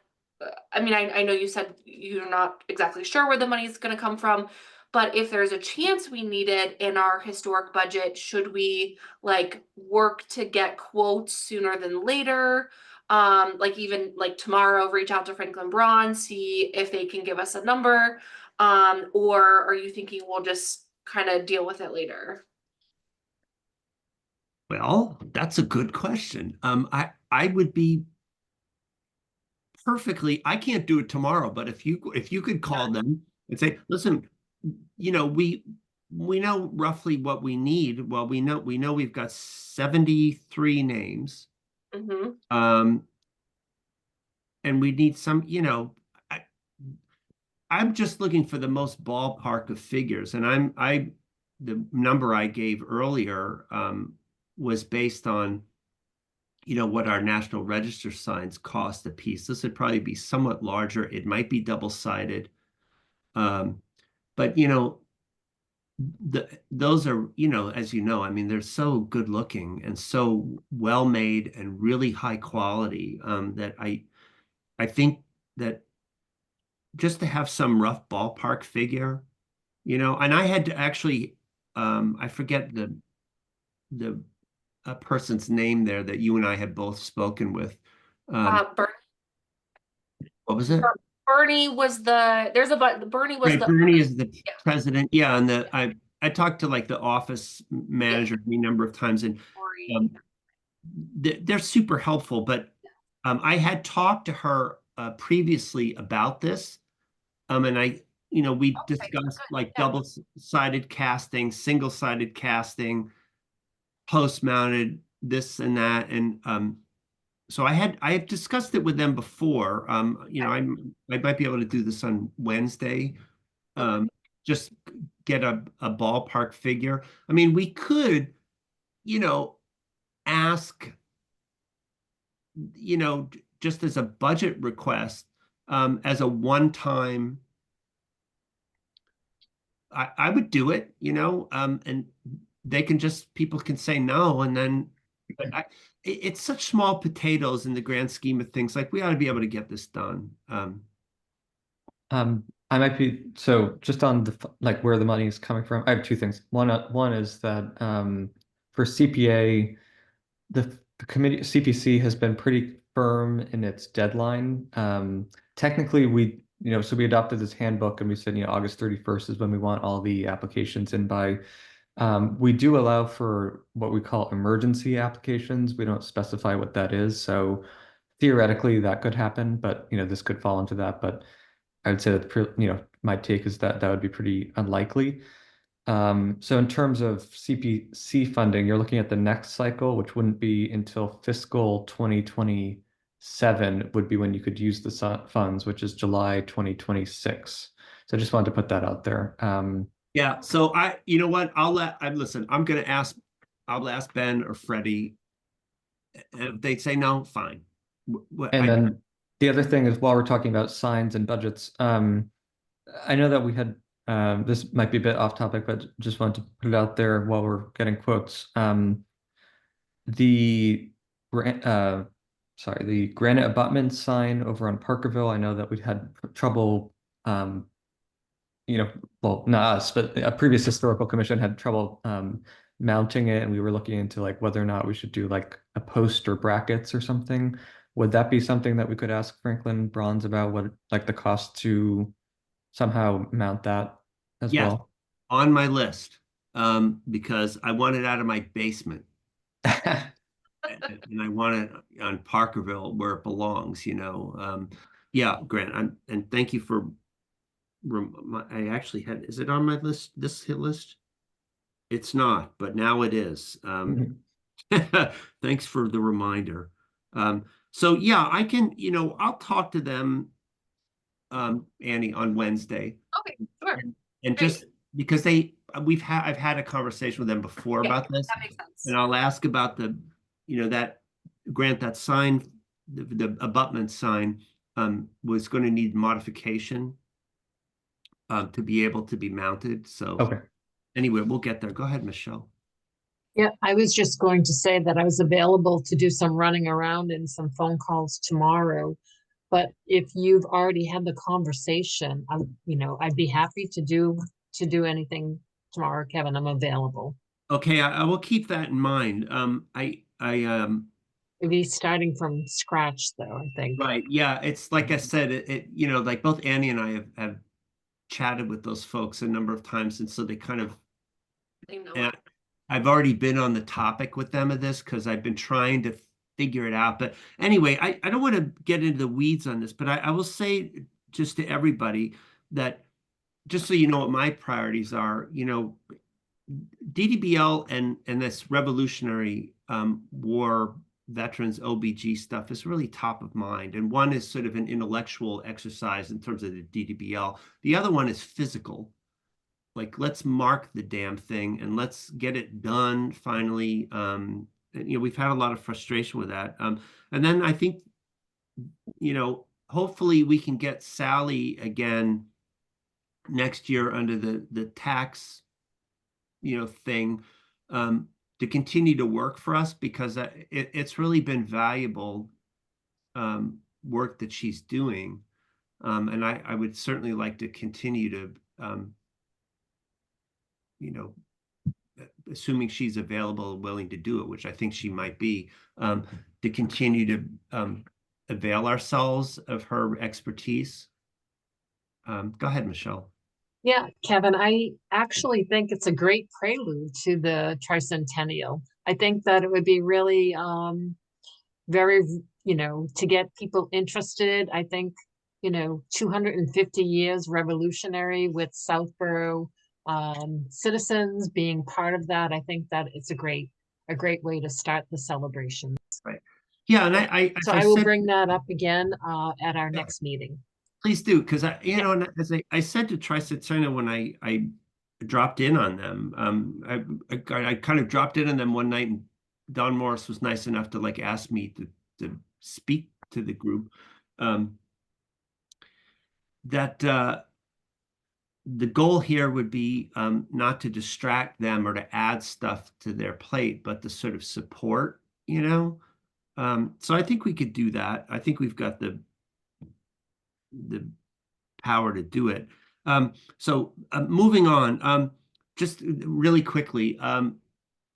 I know you said you're not exactly sure where the money is going to come from, but if there's a chance we need it in our historic budget, should we work to get quotes sooner than later? Even tomorrow, reach out to Franklin Braun, see if they can give us a number, or are you thinking we'll just kind of deal with it later? Well, that's a good question. I would be perfectly, I can't do it tomorrow, but if you could call them and say, listen, we know roughly what we need. Well, we know we've got 73 names. Mm-hmm. And we need some, I'm just looking for the most ballpark of figures. And the number I gave earlier was based on what our National Register signs cost a piece. This would probably be somewhat larger. It might be double-sided. But those are, as you know, I mean, they're so good looking and so well made and really high quality, that I think that just to have some rough ballpark figure, and I had to actually, I forget the person's name there that you and I had both spoken with. Bernie, What was it? Bernie was Bernie was Right, the Bernie is the yeah. president. Yeah, and I talked to like the office manager any number of times, and um, they're super helpful. But I had talked to her previously about this, and we discussed like yeah. double-sided casting, single-sided casting, post-mounted, this and that, and so I have discussed it with them before. I might be able to do this on Wednesday. Just get a ballpark figure. I mean, we could, ask, just as a budget request, as a one-time. I would do it, and people can say no, and then, but it's such small potatoes in the grand scheme of things. Like, we ought to be able to get this done. I might be, so just on like where the money is coming from, I have two things. One is that for CPA, the committee CPC has been pretty firm in its deadline. Technically, so we adopted this handbook and we said, August 31st is when we want all the applications in by. We do allow for what we call emergency applications. We don't specify what that is. So theoretically that could happen, but this could fall into that. But I would say that, my take is that would be pretty unlikely. So in terms of CPC funding, you're looking at the next cycle, which wouldn't be until fiscal 2027 would be when you could use the funds, which is July 2026. So I just wanted to put that out there. Yeah. So you know what? Listen, I'll ask Ben or Freddie. If they say no, fine. And then the other thing is, while we're talking about signs and budgets, I know that we had, this might be a bit off topic, but just wanted to put it out there while we're getting quotes. The granite abutment sign over on Parkerville, I know that we'd had trouble, well, not us, but a previous historical commission had trouble mounting it, and we were looking into like whether or not we should do like a post or brackets or something. Would that be something that we could ask Franklin Bronze about, what like the cost to somehow mount that as Yes, well? on my list, because I want it out of my basement. And I want it on Parkerville where it belongs, Yeah, Grant, and thank you for, I actually is it on my list, this hit list? It's not, but now it is. Thanks for the reminder. So yeah, I can, I'll talk to them, Annie, on Wednesday. Okay, sure. And Great. just because I've had a conversation with them before about this. That makes sense. And I'll ask about that sign, the abutment sign, was going to need modification, to be able to be mounted. So Okay. Anyway, we'll get there. Go ahead, Michelle. Yeah, I was just going to say that I was available to do some running around and some phone calls tomorrow. But if you've already had the conversation, I'd be happy to do anything tomorrow, Kevin. I'm available. Okay, I will keep that in mind. Maybe starting from scratch though, I think. Right. Yeah. It's like I said, it like both Annie and I have chatted with those folks a number of times. And so they kind of, I've already been on the topic with them of this because I've been trying to figure it out. But anyway, I don't want to get into the weeds on this, but I will say just to everybody that, just so you know what my priorities are, DDBL and this Revolutionary War veterans OBG stuff is really top of mind. And one is sort of an intellectual exercise in terms of the DDBL. The other one is physical. Like, let's mark the damn thing and let's get it done finally. we've had a lot of frustration with that. And then I think, hopefully we can get Sally again next year under the tax, thing, to continue to work for us, because it's really been valuable work that she's doing. And I would certainly like to continue to, assuming she's available and willing to do it, which I think she might be, to continue to avail ourselves of her expertise. Go ahead, Michelle. Yeah, Kevin, I actually think it's a great prelude to the tricentennial. I think that it would be really very, to get people interested. I think, 250 years revolutionary with Southborough citizens being part of that. I think that it's a great way to start the celebration. Right. Yeah, and I So as I will said, bring that up again at our next meeting. please do, because and as I said to Tricentennial when I dropped in on them, I kind of dropped in on them one night, and Don Morris was nice enough to ask me to speak to the group. That the goal here would be not to distract them or to add stuff to their plate, but to sort of support, so I think we could do that. I think we've got the power to do it. So moving on, just really quickly,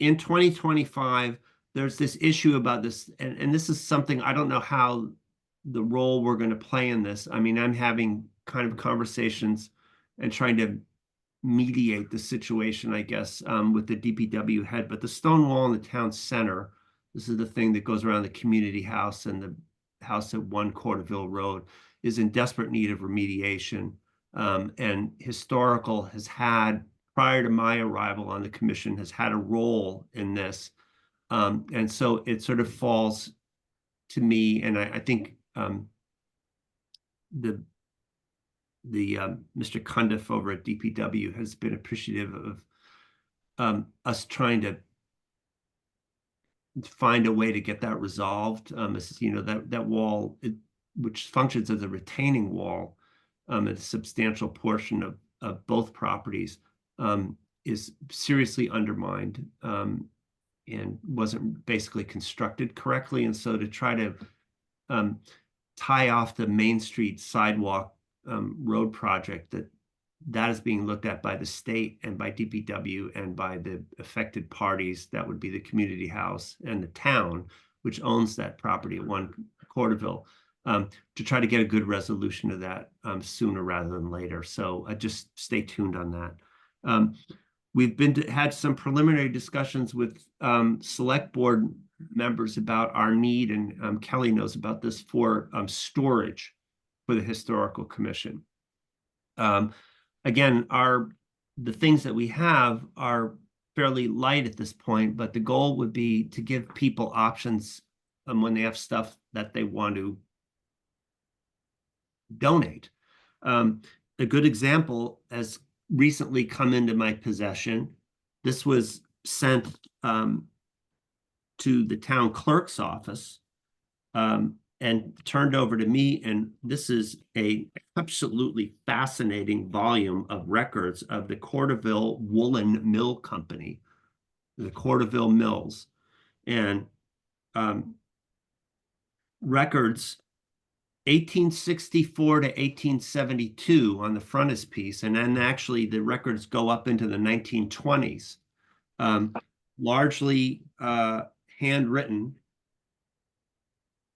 in 2025, there's this issue about this, and this is something I don't know how the role we're going to play in this. I mean, I'm having kind of conversations and trying to mediate the situation, I guess, with the DPW head, but the stone wall in the town center, this is the thing that goes around the community house and the house at 1 Corderville Road, is in desperate need of remediation. And Historical has had, prior to my arrival on the commission, has had a role in this. And so it sort of falls to me, and I think the Mr. Cundiff over at DPW has been appreciative of us trying to find a way to get that resolved. That wall, which functions as a retaining wall, a substantial portion of both properties, is seriously undermined and wasn't basically constructed correctly. And so to try to tie off the Main Street sidewalk road project, that is being looked at by the state and by DPW and by the affected parties. That would be the community house and the town, which owns that property at 1 Corderville, to try to get a good resolution of that sooner rather than later. So just stay tuned on that. We've had some preliminary discussions with select board members about our need, and Kelly knows about this, for storage for the Historical Commission. Again, the things that we have are fairly light at this point, but the goal would be to give people options when they have stuff that they want to donate. A good example has recently come into my possession. This was sent to the town clerk's office and turned over to me. And this is a absolutely fascinating volume of records of the Corderville Woolen Mill Company, the Corderville Mills, and records 1864 to 1872 on the frontispiece, and then actually the records go up into the 1920s, largely handwritten,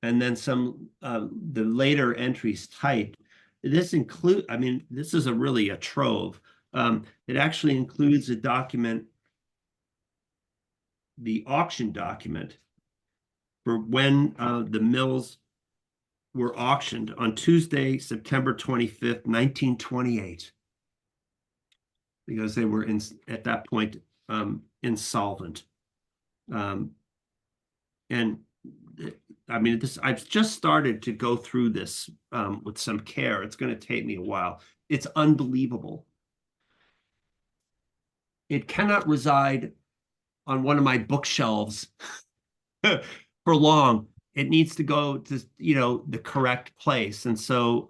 and then some the later entries typed. This is really a trove. It actually includes a document, the auction document, for when the mills were auctioned on Tuesday, September 25th, 1928, because they were at that point insolvent. I've just started to go through this with some care. It's going to take me a while. It's unbelievable. It cannot reside on one of my bookshelves for long. It needs to go to, you know, the correct place. And so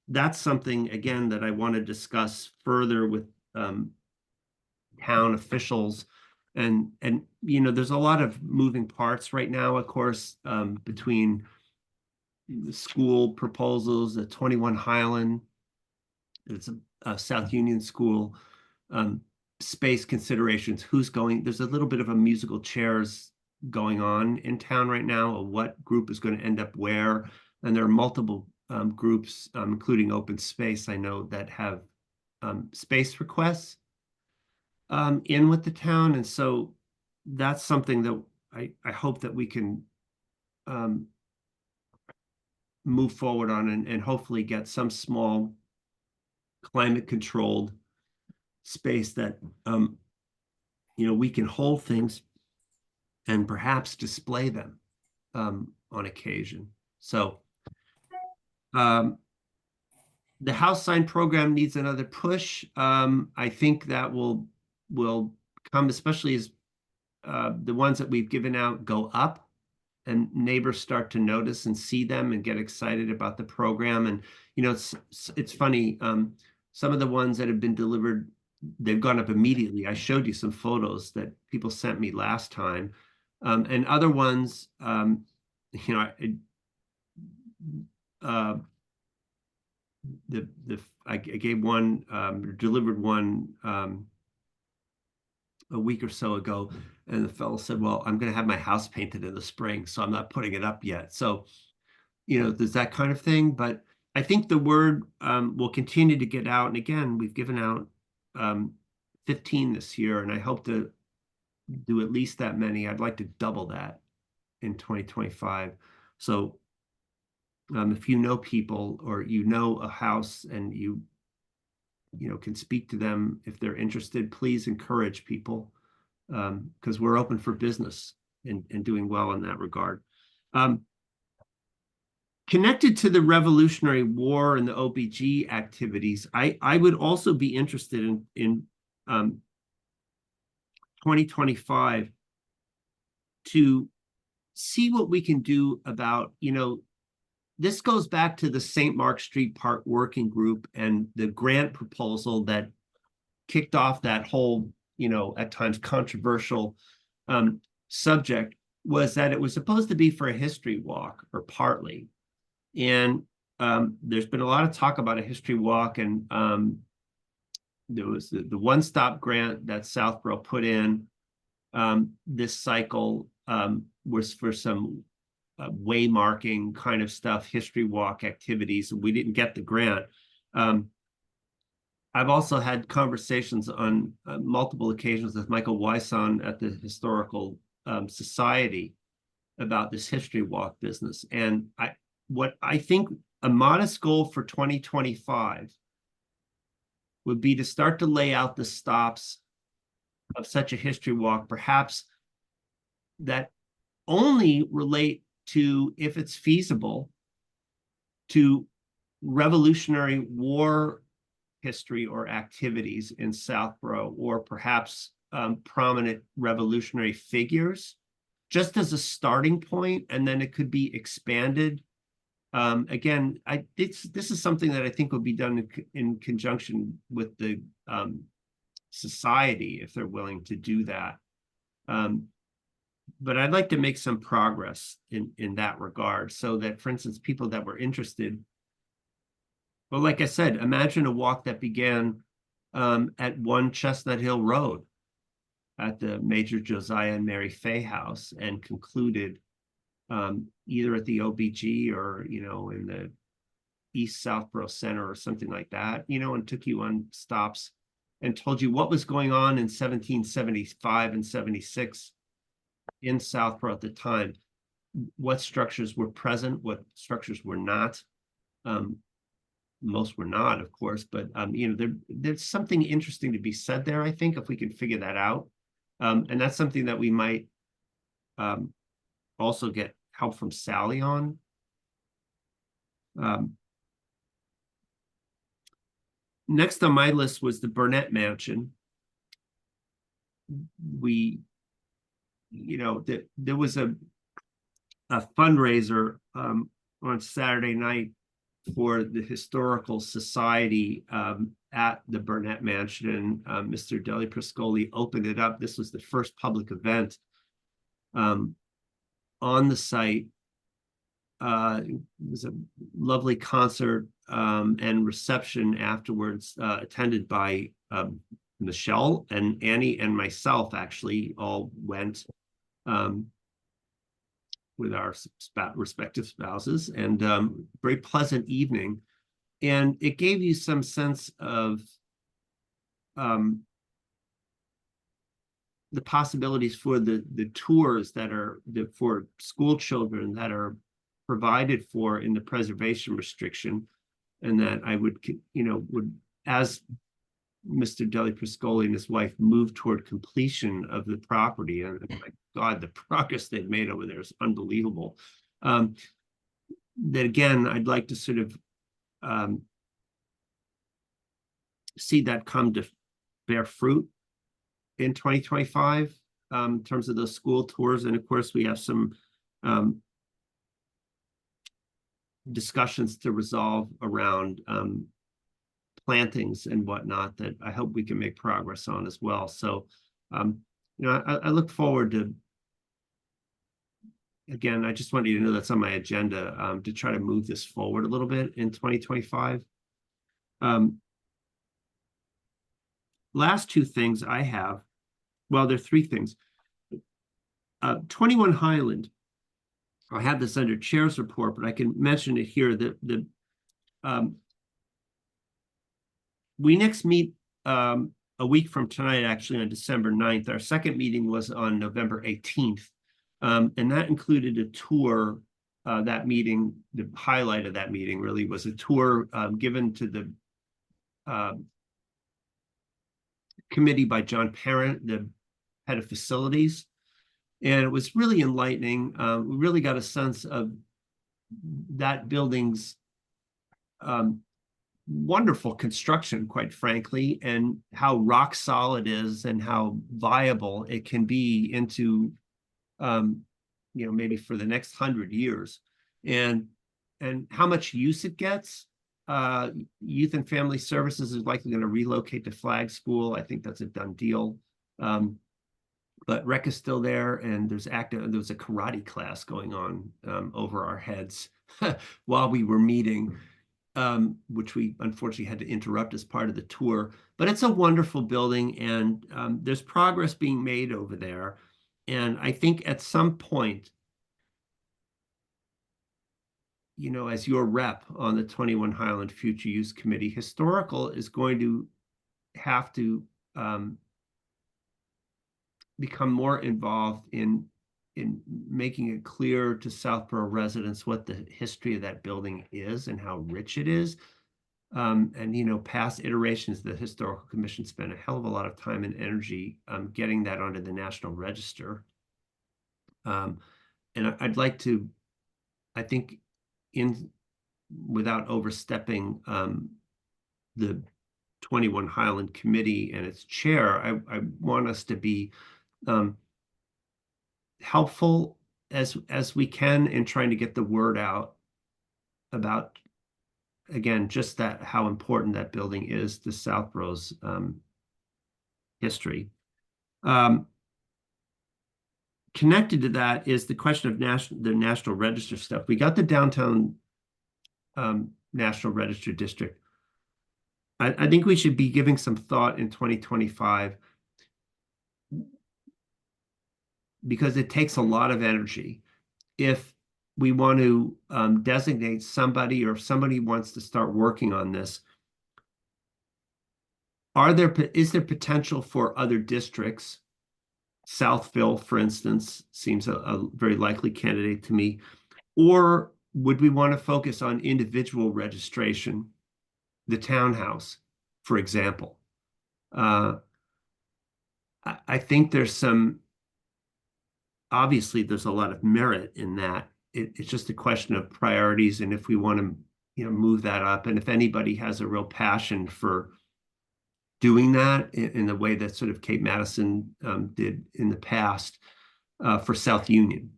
that's something, again, that I want to discuss further with town officials. And you know, there's a lot of moving parts right now, of course, between the school proposals, the 21 Highland, it's a South Union School, space considerations, who's going, there's a little bit of a musical chairs going on in town right now of what group is going to end up where. And there are multiple groups, including Open Space, I know, that have space requests in with the town. And so that's something that I hope that we can move forward on and hopefully get some small climate controlled space that you know, we can hold things and perhaps display them on occasion. So the house sign program needs another push. I think that will come, especially as the ones that we've given out go up and neighbors start to notice and see them and get excited about the program. And, you know, it's funny, some of the ones that have been delivered, they've gone up immediately. I showed you some photos that people sent me last time. And other ones, you know, I gave one, delivered one a week or so ago, and the fellow said, well, I'm going to have my house painted in the spring, so I'm not putting it up yet. So, you know, there's that kind of thing. But I think the word will continue to get out. And again, we've given out 15 this year, and I hope to do at least that many. I'd like to double that in 2025. So if you know people or you know a house and you know, can speak to them if they're interested, please encourage people, because we're open for business and doing well in that regard. Connected to the Revolutionary War and the OBG activities, I would also be interested in 2025 to see what we can do about, you know, this goes back to the St. Mark Street Park Working Group and the grant proposal that kicked off that whole, you know, at times controversial subject, was that it was supposed to be for a history walk, or partly. And there's been a lot of talk about a history walk, and there was the one-stop grant that Southborough put in this cycle was for some waymarking kind of stuff, history walk activities. We didn't get the grant. I've also had conversations on multiple occasions with Michael Wyson at the Historical Society about this history walk business. And what I think a modest goal for 2025 would be to start to lay out the stops of such a history walk, perhaps that only relate to, if it's feasible, to Revolutionary War history or activities in Southborough, or perhaps prominent revolutionary figures, just as a starting point, and then it could be expanded. Again, this is something that I think would be done in conjunction with the society, if they're willing to do that. But I'd like to make some progress in that regard, so that, for instance, people that were interested, well, like I said, imagine a walk that began at 1 Chestnut Hill Road at the Major Josiah and Mary Fay House, and concluded either at the OBG or, you know, in the East Southborough Center or something like that, you know, and took you on stops and told you what was going on in 1775 and 76 in Southborough at the time, what structures were present, what structures were not. Most were not, of course, but you know, there's something interesting to be said there, I think, if we can figure that out. And that's something that we might also get help from Sally on. Next on my list was the Burnett Mansion. We, you know, there was a a fundraiser on Saturday night for the Historical Society at the Burnett Mansion. Mr. Deli Priscoli opened it up. This was the first public event on the site. It was a lovely concert and reception afterwards, attended by Michelle and Annie and myself. Actually, all went with our respective spouses, and very pleasant evening. And it gave you some sense of the possibilities for the tours that are for school children that are provided for in the preservation restriction, and that I would, would, as Mr. Deli Priscoli and his wife move toward completion of the property, and my God, the progress they've made over there is unbelievable. That again, I'd like to sort of see that come to bear fruit in 2025 in terms of those school tours. And of course, we have some discussions to resolve around plantings and whatnot that I hope we can make progress on as well. So, I look forward to, again, I just want you to know that's on my agenda to try to move this forward a little bit in 2025. Last two things I have, well, there are three things. 21 Highland, I have this under chair's report, but I can mention it here. We next meet a week from tonight, actually on December 9th. Our second meeting was on November 18th. And that included a tour. That meeting, the highlight of that meeting really was a tour given to the committee by John Parent, the head of facilities. And it was really enlightening. We really got a sense of that building's wonderful construction, quite frankly, and how rock solid it is and how viable it can be into, maybe for the next 100 years, and how much use it gets. Youth and Family Services is likely going to relocate to Flag School. I think that's a done deal. But rec is still there, and there was a karate class going on over our heads while we were meeting, which we unfortunately had to interrupt as part of the tour. But it's a wonderful building, and there's progress being made over there. And I think at some point, as your rep on the 21 Highland Future Use Committee, Historical is going to have to become more involved in making it clear to Southborough residents what the history of that building is and how rich it is. And past iterations, the Historical Commission spent a hell of a lot of time and energy getting that onto the National Register. And I'd like to, I think, without overstepping the 21 Highland Committee and its chair, I want us to be helpful as we can in trying to get the word out about, again, just that, how important that building is to Southborough's history. Connected to that is the question of the National Register stuff. We got the downtown National Register district. I think we should be giving some thought in 2025, because it takes a lot of energy. If we want to designate somebody, or if somebody wants to start working on this, is there potential for other districts? Southville, for instance, seems a very likely candidate to me. Or would we want to focus on individual registration, the townhouse, for example? I think obviously there's a lot of merit in that. It's just a question of priorities, and if we want to move that up, and if anybody has a real passion for doing that in the way that sort of Cape Madison did in the past for South Union.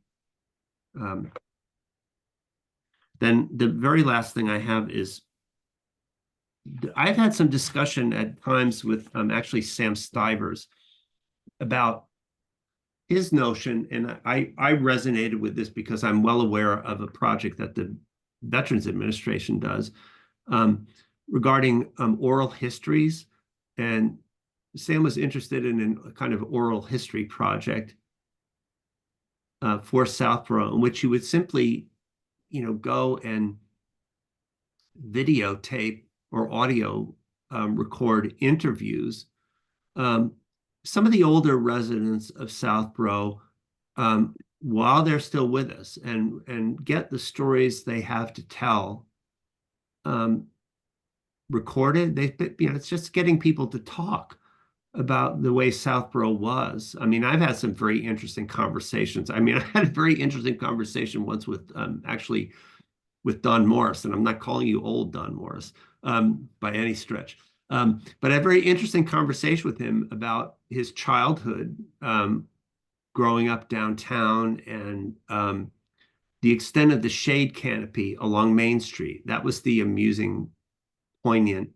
Then the very last thing I have is I've had some discussion at times with actually Sam Stivers about his notion, and I resonated with this because I'm well aware of a project that the Veterans Administration does regarding oral histories. And Sam was interested in a kind of oral history project for Southborough, in which you would simply, go and videotape or audio record interviews. Some of the older residents of Southborough, while they're still with us, and get the stories they have to tell recorded. It's just getting people to talk about the way Southborough was. I mean, I've had some very interesting conversations. I mean, I had a very interesting conversation once with actually with Don Morris, and I'm not calling you old Don Morris by any stretch. But a very interesting conversation with him about his childhood growing up downtown and the extent of the shade canopy along Main Street. That was the amusing, poignant,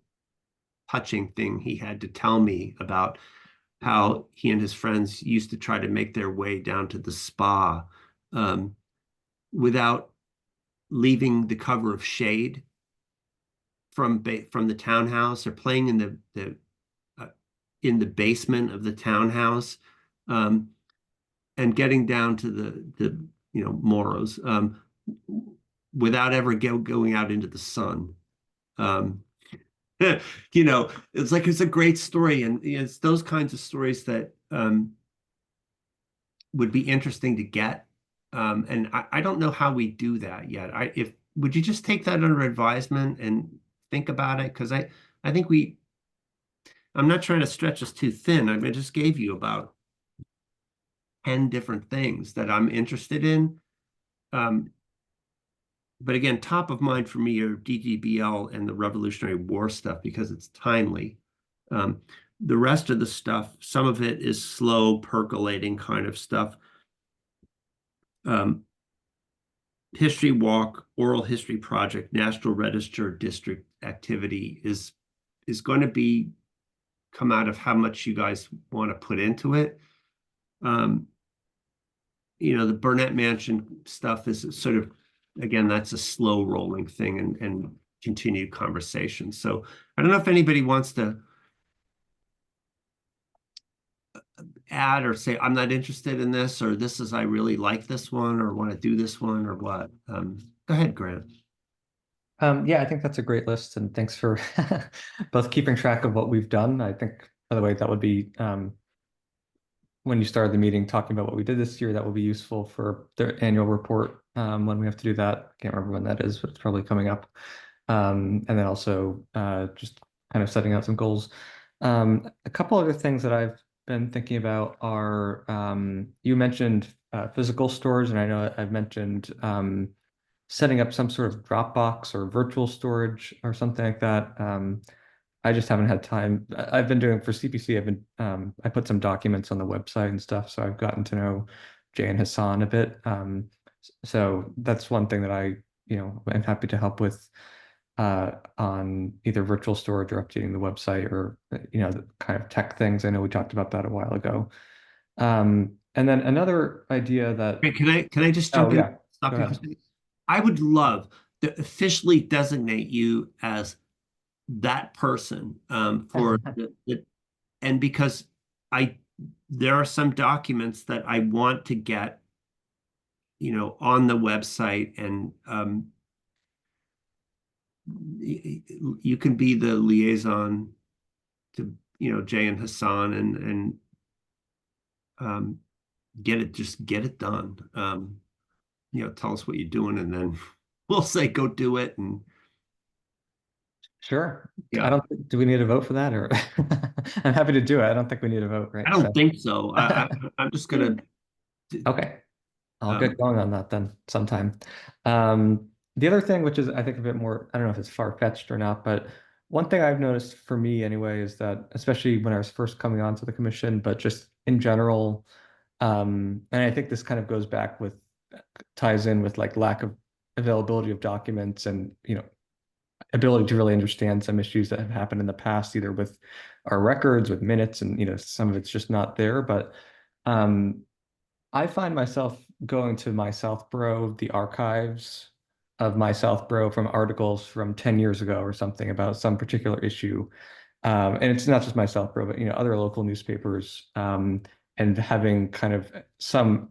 touching thing he had to tell me about how he and his friends used to try to make their way down to the spa without leaving the cover of shade from the townhouse, or playing in the basement of the townhouse, and getting down to the Moros without ever going out into the sun. It's a great story, and it's those kinds of stories that would be interesting to get. And I don't know how we do that yet. Would you just take that under advisement and think about it? Because I think I'm not trying to stretch us too thin. I just gave you about 10 different things that I'm interested in. But again, top of mind for me are DDBL and the Revolutionary War stuff because it's timely. The rest of the stuff, some of it is slow, percolating kind of stuff. History Walk, Oral History Project, National Register District activity is going to come out of how much you guys want to put into it. The Burnett Mansion stuff is sort of, again, that's a slow rolling thing and continued conversation. So I don't know if anybody wants to add or say, I'm not interested in this, or I really like this one, or want to do this one, or what. Go ahead, Grant. Yeah, I think that's a great list, and thanks for both keeping track of what we've done. I think, by the way, that would be when you started the meeting talking about what we did this year, that will be useful for the annual report when we have to do that. I can't remember when that is, but it's probably coming up. And then also just kind of setting out some goals. A couple other things that I've been thinking about are, you mentioned physical storage, and I know I've mentioned setting up some sort of Dropbox or virtual storage or something like that. I just haven't had time. I've been doing for CPC, I put some documents on the website and stuff, so I've gotten to know Jay and Hassan a bit. So that's one thing that I'm happy to help with on either virtual storage or updating the website, or the kind of tech things. I know we talked about that a while ago. And then another idea that Can I just jump in? yeah. Stop you for a second? I would love to officially designate you as that person for and because there are some documents that I want to get on the website, and you can be the liaison to Jay and Hassan and get it done. Tell us what you're doing, and then we'll say go do it. And sure. Yeah. Do we need a vote for that, or I'm happy to do it. I don't think we need a vote, right? I don't think so. I'm just gonna. Okay. I'll get going on that then sometime. The other thing, which is I think a bit more, I don't know if it's far-fetched or not, but one thing I've noticed for me anyway is that, especially when I was first coming onto the commission, but just in general, and I think this kind of goes back with ties in with like lack of availability of documents and, ability to really understand some issues that have happened in the past, either with our records, with minutes, and, some of it's just not there. But I find myself going to my Southborough, the archives of my Southborough from articles from 10 years ago or something about some particular issue. And it's not just my Southborough, but, other local newspapers, and having kind of some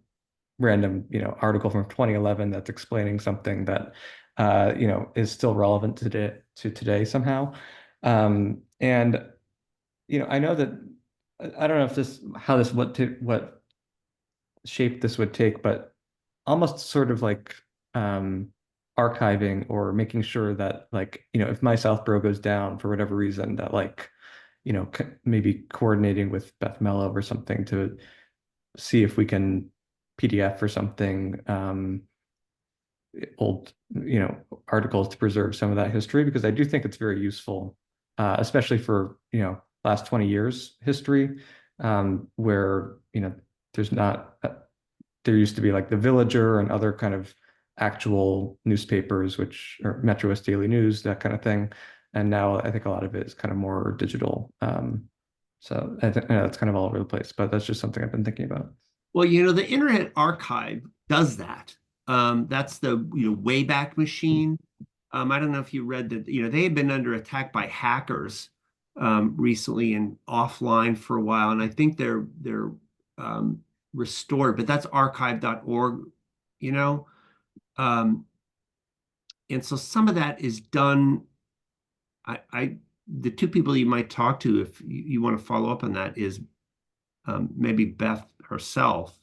random, article from 2011 that's explaining something that, is still relevant to today somehow. And, I know that, I don't know if what shape this would take, but almost sort of like archiving or making sure that, like, if my Southborough goes down for whatever reason, that, like, maybe coordinating with Beth Mello or something to see if we can PDF or something, old, articles to preserve some of that history, because I do think it's very useful, especially for, last 20 years history, where, there's not, there used to be like the Villager and other kind of actual newspapers, which are Metro West Daily News, that kind of thing. And now I think a lot of it is kind of more digital. So I think it's kind of all over the place, but that's just something I've been thinking about. Well, the Internet Archive does that. That's the Wayback Machine. I don't know if you read that. They had been under attack by hackers recently and offline for a while, and I think they're restored. But that's archive.org. And so some of that is done. The two people you might talk to if you want to follow up on that is maybe Beth herself,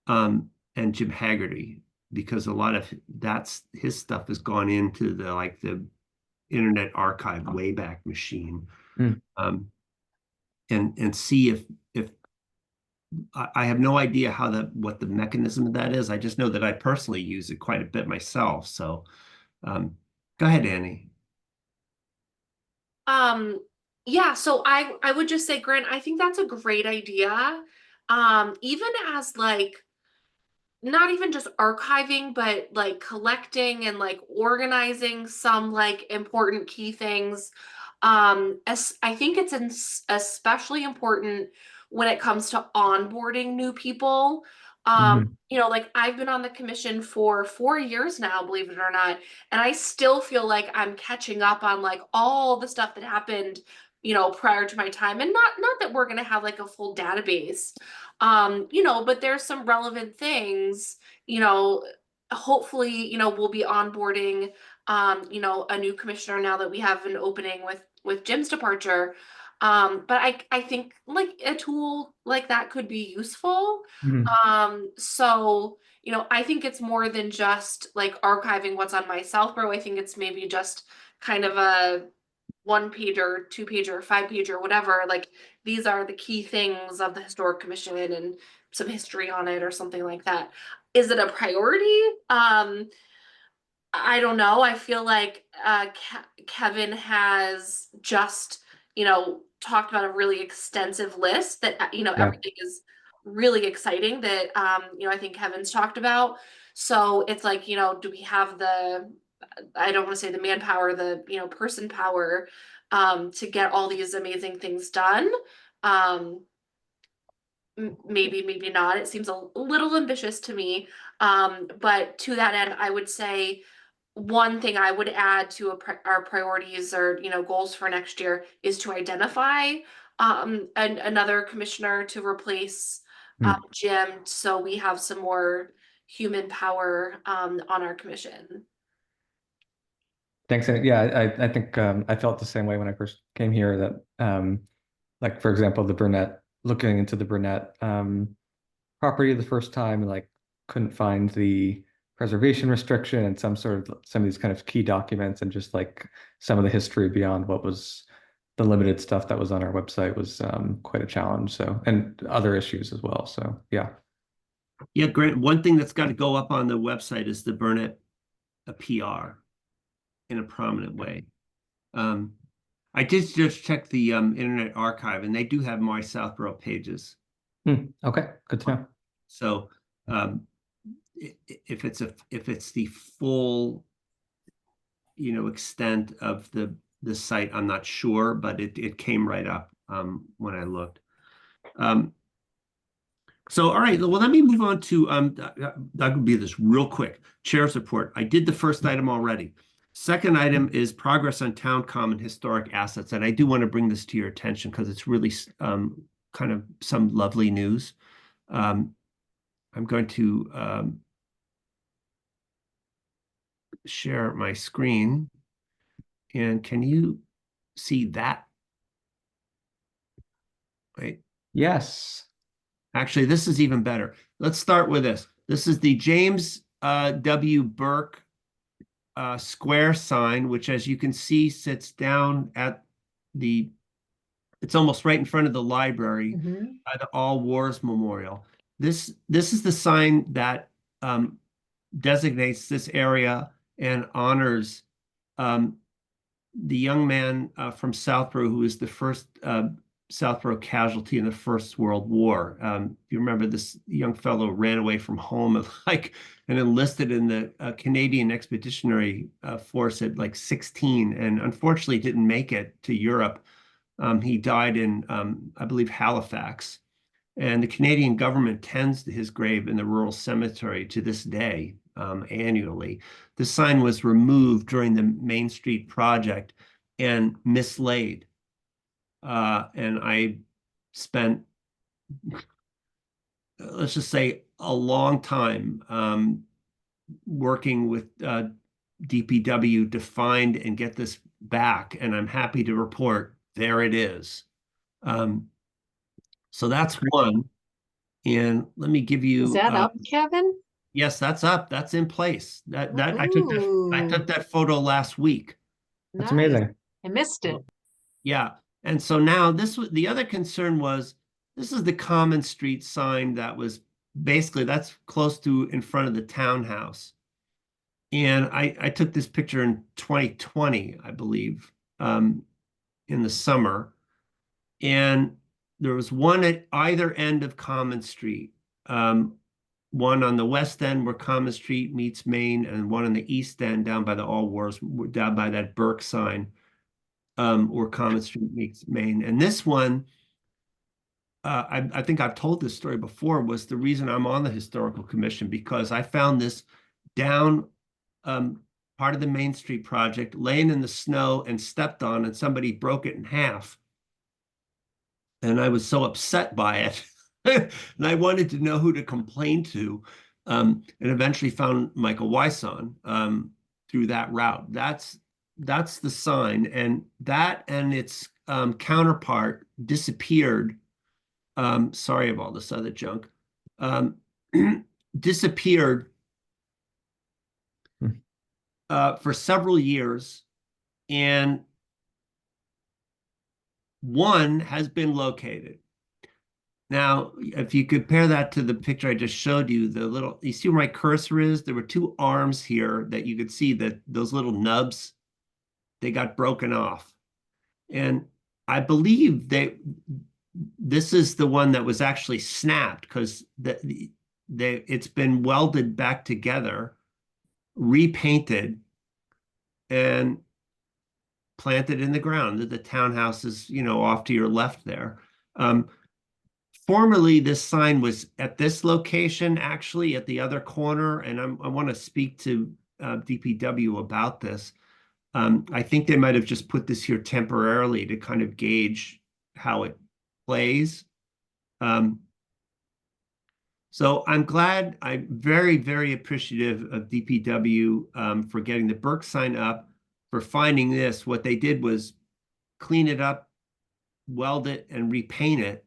and Jim Haggerty, because a lot of his stuff has gone into the Internet Archive Wayback Machine. And see if I have no idea what the mechanism of that is. I just know that I personally use it quite a bit myself. So go ahead, Annie. Yeah, so I would just say, Grant, I think that's a great idea. Even as like not even just archiving, but like collecting and like organizing some like important key things. As I think it's especially important when it comes to onboarding new people. Like I've been on the commission for 4 years now, believe it or not, and I still feel like I'm catching up on like all the stuff that happened, prior to my time. And not that we're gonna have like a full database, but there's some relevant things, hopefully, we'll be onboarding, a new commissioner now that we have an opening with Jim's departure. But I think like a tool like that could be useful. So, I think it's more than just like archiving what's on my Southborough. I think it's maybe just kind of a 1-pager, 2-pager, 5-pager, whatever. Like these are the key things of the Historic Commission and some history on it or something like that. Is it a priority? I don't know. I feel like Kevin has just, talked about a really extensive list that, everything is really exciting that, I think Kevin's talked about. So it's like, do we have I don't want to say the manpower, the, person power, to get all these amazing things done? Maybe not. It seems a little ambitious to me. But to that end, I would say one thing I would add to our priorities or goals for next year is to identify another commissioner to replace Jim, so we have some more human power on our commission. Thanks. And yeah, I think I felt the same way when I first came here, that like, for example, looking into the Burnett property the first time, and like couldn't find the preservation restriction and some of these kind of key documents, and just like some of the history beyond what was the limited stuff that was on our website was quite a challenge. So, and other issues as well. So yeah. Yeah, Grant, one thing that's got to go up on the website is the Burnett PR in a prominent way. I did just check the Internet Archive, and they do have my Southborough pages. Okay, good to know. So if it's the full, extent of the site, I'm not sure, but it came right up when I looked. So, all right, well, let me move on to, that would be this real quick. Chair's report. I did the first item already. Second item is progress on town common historic assets. And I do want to bring this to your attention because it's really kind of some lovely news. I'm going to share my screen. And can you see that? Wait. Yes. Actually, this is even better. Let's start with this. This is the James W. Burke square sign, which, as you can see, sits down at it's almost right in front of the library, by the All Wars Memorial. This is the sign that designates this area and honors the young man from Southborough who was the first Southborough casualty in the First World War. You remember this young fellow ran away from home and enlisted in the Canadian Expeditionary Force at like 16, and unfortunately didn't make it to Europe. He died in, I believe, Halifax. And the Canadian government tends to his grave in the rural cemetery to this day, annually. The sign was removed during the Main Street project and mislaid. And I spent, let's just say, a long time working with DPW to find and get this back. And I'm happy to report there it is. So that's one. And let me give you. Is that up, Kevin? Yes, that's up. That's in place. I took that photo last week. That's Nice. amazing. I missed it. Yeah. And so now the other concern was, this is the Common Street sign that was basically, that's close to in front of the townhouse. And I took this picture in 2020, I believe, in the summer. And there was one at either end of Common Street. One on the west end where Common Street meets Main, and one on the east end down by the All Wars, down by that Burke sign, where Common Street meets Main. And this one, I think I've told this story before, was the reason I'm on the Historical Commission, because I found this down part of the Main Street project, laying in the snow and stepped on, and somebody broke it in half. And I was so upset by it. And I wanted to know who to complain to, and eventually found Michael Wyson through that route. That's the sign, and that and its counterpart disappeared. Sorry of all this other junk. Disappeared for several years, and one has been located. Now, if you compare that to the picture I just showed you, you see where my cursor is? There were two arms here that you could see that those little nubs, they got broken off. And I believe this is the one that was actually snapped, because it's been welded back together, repainted, and planted in the ground. The townhouse is, off to your left there. Formerly, this sign was at this location, actually at the other corner, and I want to speak to DPW about this. I think they might have just put this here temporarily to kind of gauge how it plays. So I'm very, very appreciative of DPW for getting the Burke sign up, for finding this. What they did was clean it up, weld it, and repaint it.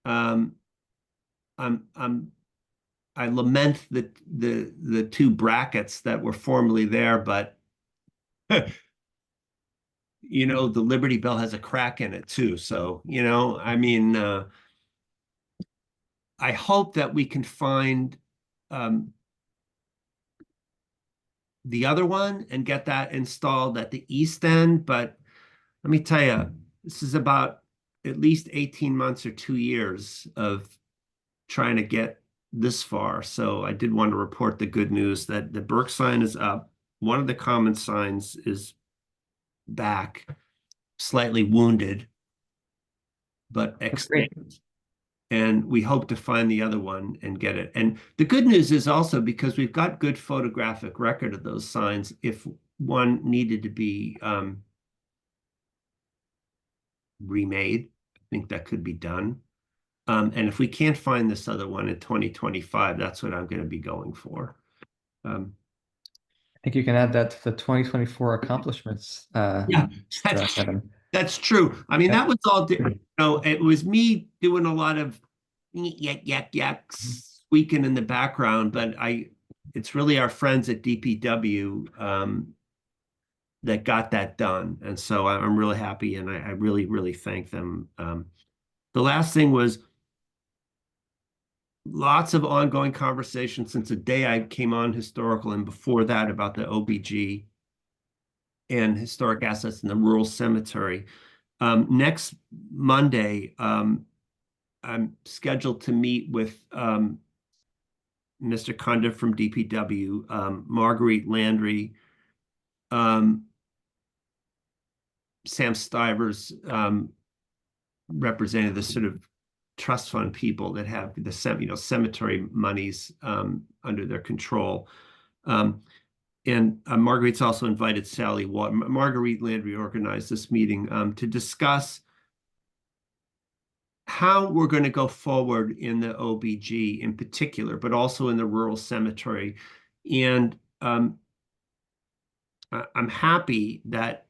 I lament the two brackets that were formerly there, but the Liberty Bell has a crack in it too. So, I hope that we can find the other one and get that installed at the east end. But let me tell you, this is about at least 18 months or 2 years of trying to get this far. So I did want to report the good news that the Burke sign is up. One of the common signs is back, slightly wounded, but That's great. extant. And we hope to find the other one and get it. And the good news is also because we've got good photographic record of those signs, if one needed to be remade, I think that could be done. And if we can't find this other one in 2025, that's what I'm going to be going for. I think you can add that to the 2024 accomplishments. Yeah, Kevin. that's true. I mean, Yeah. that was all, it was me doing a lot of yak, squeaking in the background, but it's really our friends at DPW that got that done. And so I'm really happy, and I really, really thank them. The last thing was lots of ongoing conversation since the day I came on historical and before that about the OBG and historic assets in the rural cemetery. Next Monday, I'm scheduled to meet with Mr. Conda from DPW, Marguerite Landry, Sam Stivers, representing the sort of trust fund people that have the cemetery monies under their control. And Marguerite's also invited Sally Watt. Marguerite Landry organized this meeting to discuss how we're going to go forward in the OBG in particular, but also in the rural cemetery. And I'm happy that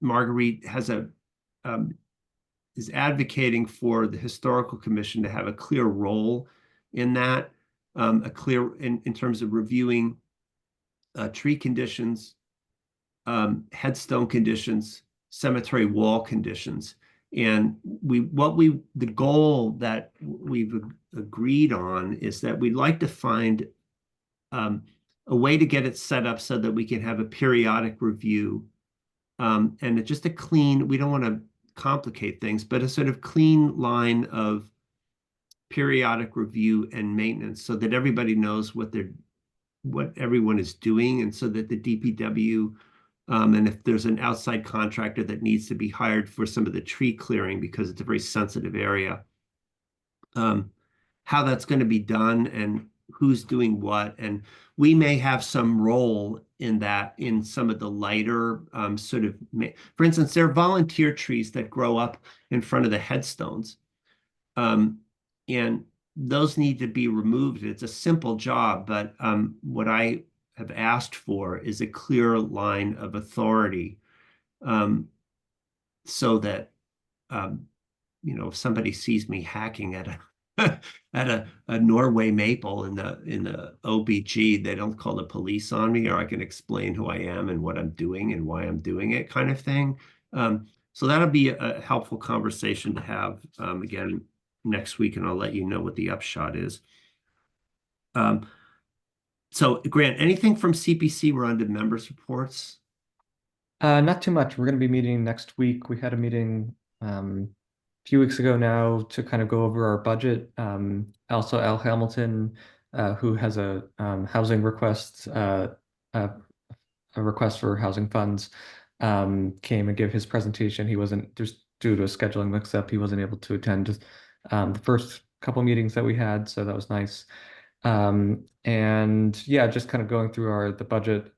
Marguerite has is advocating for the Historical Commission to have a clear role in that, in terms of reviewing tree conditions, headstone conditions, cemetery wall conditions. And the goal that we've agreed on is that we'd like to find a way to get it set up so that we can have a periodic review, and just a clean, we don't want to complicate things, but a sort of clean line of periodic review and maintenance so that everybody knows what everyone is doing, and so that the DPW, and if there's an outside contractor that needs to be hired for some of the tree clearing because it's a very sensitive area, how that's going to be done and who's doing what. And we may have some role in that in some of the lighter for instance, there are volunteer trees that grow up in front of the headstones. And those need to be removed. It's a simple job, but what I have asked for is a clear line of authority, so that if somebody sees me hacking at a Norway maple in the OBG, they don't call the police on me, or I can explain who I am and what I'm doing and why I'm doing it, kind of thing. So that'll be a helpful conversation to have again next week, and I'll let you know what the upshot is. So Grant, anything from CPC? We're on to members' reports. Not too much. We're going to be meeting next week. We had a meeting a few weeks ago now to kind of go over our budget. Also, Al Hamilton, who has a housing request, a request for housing funds, came and gave his presentation. He wasn't, just due to a scheduling mix-up, he wasn't able to attend the first couple meetings that we had, so that was nice. And yeah, just kind of going through the budget,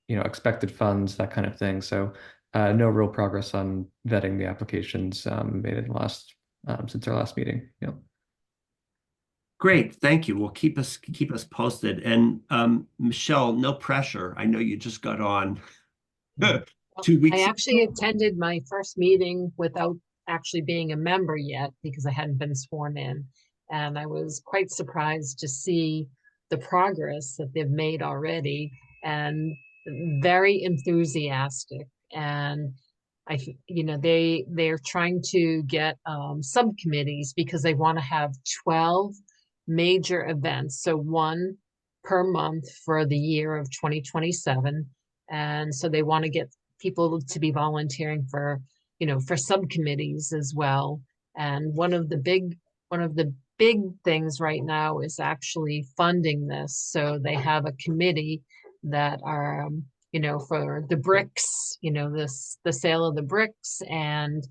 expected funds, that kind of thing. So no real progress on vetting the applications made in the last since our last meeting. Yeah. Great, thank you. Well, keep us posted. And Michelle, no pressure. I know you just got on 2 weeks. I actually attended my first meeting without actually being a member yet because I hadn't been sworn in. And I was quite surprised to see the progress that they've made already, and very enthusiastic. And they're trying to get subcommittees because they want to have 12 major events. So one per month for the year of 2027. And so they want to get people to be volunteering for subcommittees as well. And one of the big things right now is actually funding this. So they have a committee that are, for the bricks, the sale of the bricks. And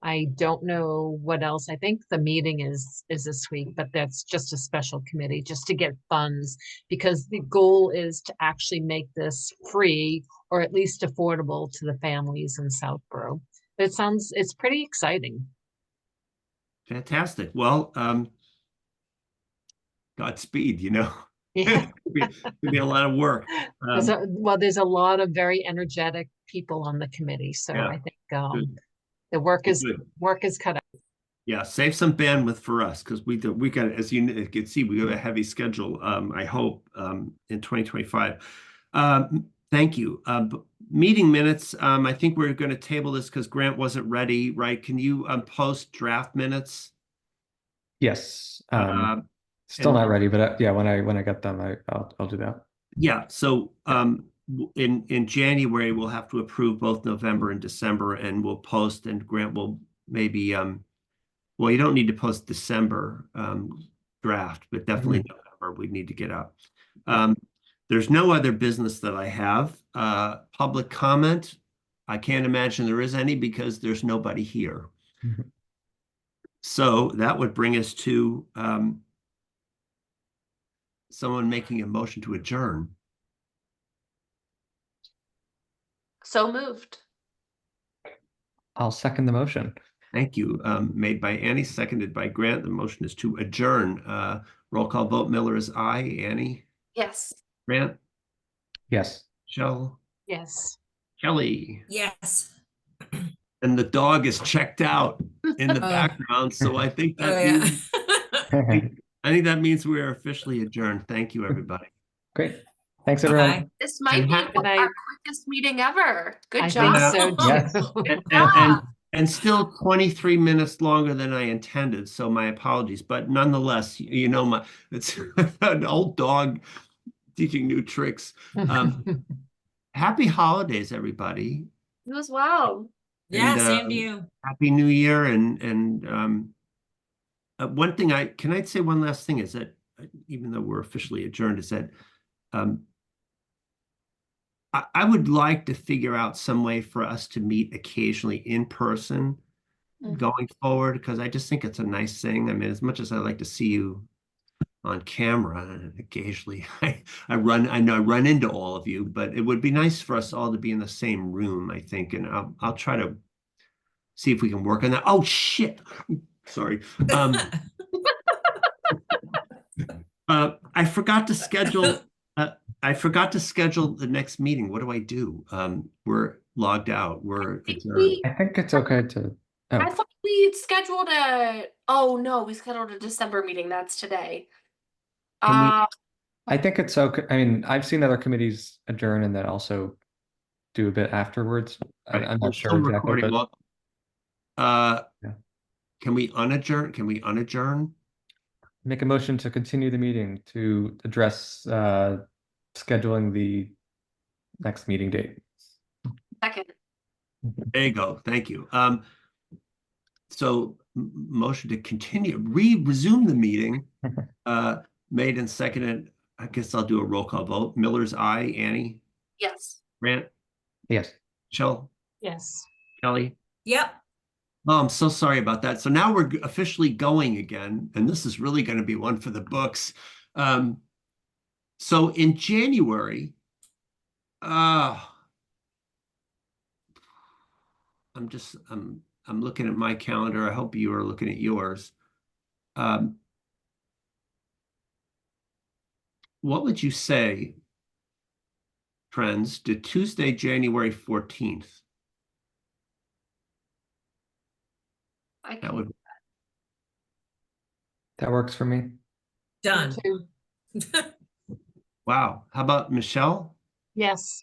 I don't know what else. I think the meeting is this week, but that's just a special committee just to get funds, because the goal is to actually make this free or at least affordable to the families in Southborough. It's pretty exciting. Fantastic. Well, Godspeed, Yeah. It'd be a lot of work. There's a lot of very energetic people on the committee, so Yeah. I think Good. the work is Good. cut out. Yeah, save some bandwidth for us, because we got, as you can see, we have a heavy schedule, I hope, in 2025. Thank you. Meeting minutes, I think we're going to table this because Grant wasn't ready, right? Can you post draft minutes? Yes. Still and- not ready, but yeah, when I get them, I'll do that. Yeah, so in January, we'll have to approve both November and December, and we'll post, and Grant will maybe well, you don't need to post December draft, but definitely November we need to get up. There's no other business that I have. Public comment, I can't imagine there is any because there's nobody here. Mhm. So that would bring us to someone making a motion to adjourn. So moved. I'll second the motion. Thank you. Made by Annie, seconded by Grant. The motion is to adjourn. Roll call vote. Miller is aye. Annie? Yes. Grant? Yes. Michelle? Yes. Kelly? Yes. And the dog is checked out in the Oh. background, so I think Oh, that yeah. means, I think that means we are officially adjourned. Thank you, everybody. Great. Thanks, everyone. Bye. This might And be happy- our quickest meeting ever. Good I job. think so Yes. too. And still 23 minutes longer than I intended, so my apologies. But nonetheless, it's an old dog teaching new tricks. Happy holidays, everybody. You as well. Yeah, And, same to you. Happy New Year. And one thing can I say one last thing is that even though we're officially adjourned, is that I would like to figure out some way for us to meet occasionally in person Mhm. going forward, because I just think it's a nice thing. I mean, as much as I like to see you on camera, occasionally I know I run into all of you, but it would be nice for us all to be in the same room, I think, and I'll try to see if we can work on that. Oh shit. Sorry. I forgot to schedule the next meeting. What do I do? We're logged out. We're adjourned. I think it's okay to. I Oh, thought we scheduled we scheduled a December meeting. That's today. Can we- I think it's okay. I mean, I've seen other committees adjourn and then also do a bit afterwards. Right, I'm we're not sure still exactly, recording. but Well, Yeah. Can we unadjourn? Can we unadjourn? make a motion to continue the meeting to address scheduling the next meeting date. Second. There you go. Thank you. So motion to continue, resume the meeting, made and seconded. I guess I'll do a roll call vote. Miller's aye. Annie? Yes. Grant? Yes. Michelle? Yes. Kelly? Yep. Oh, I'm so sorry about that. So now we're officially going again, and this is really going to be one for the books. So in January, I'm looking at my calendar. I hope you are looking at yours. What would you say, friends, to Tuesday, January 14th? That would That works for me. Done. Wow. How about Michelle? Yes.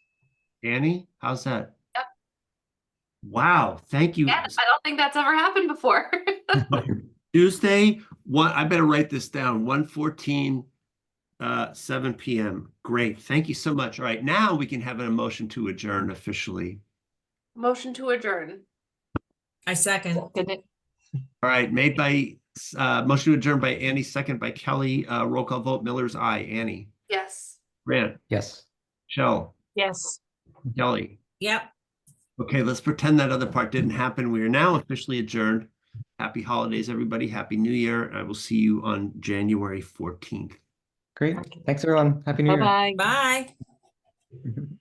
Annie? How's that? Yep. Wow. Thank you. Yeah, I don't think that's ever happened before. Tuesday, I better write this down. 1:14, 7 p.m. Great. Thank you so much. All right. Now we can have a motion to adjourn officially. Motion to adjourn. I second. Did it? All right, made by, motion to adjourn by Annie, second by Kelly, roll call vote, Miller's aye. Annie, Yes. Grant, Yes. Michelle, Yes. Kelly. Yep. Okay, let's pretend that other part didn't happen. We are now officially adjourned. Happy holidays, everybody. Happy New Year. I will see you on January 14th. Great. Thanks, everyone. Happy New Year. Bye-bye. Bye. Mhm.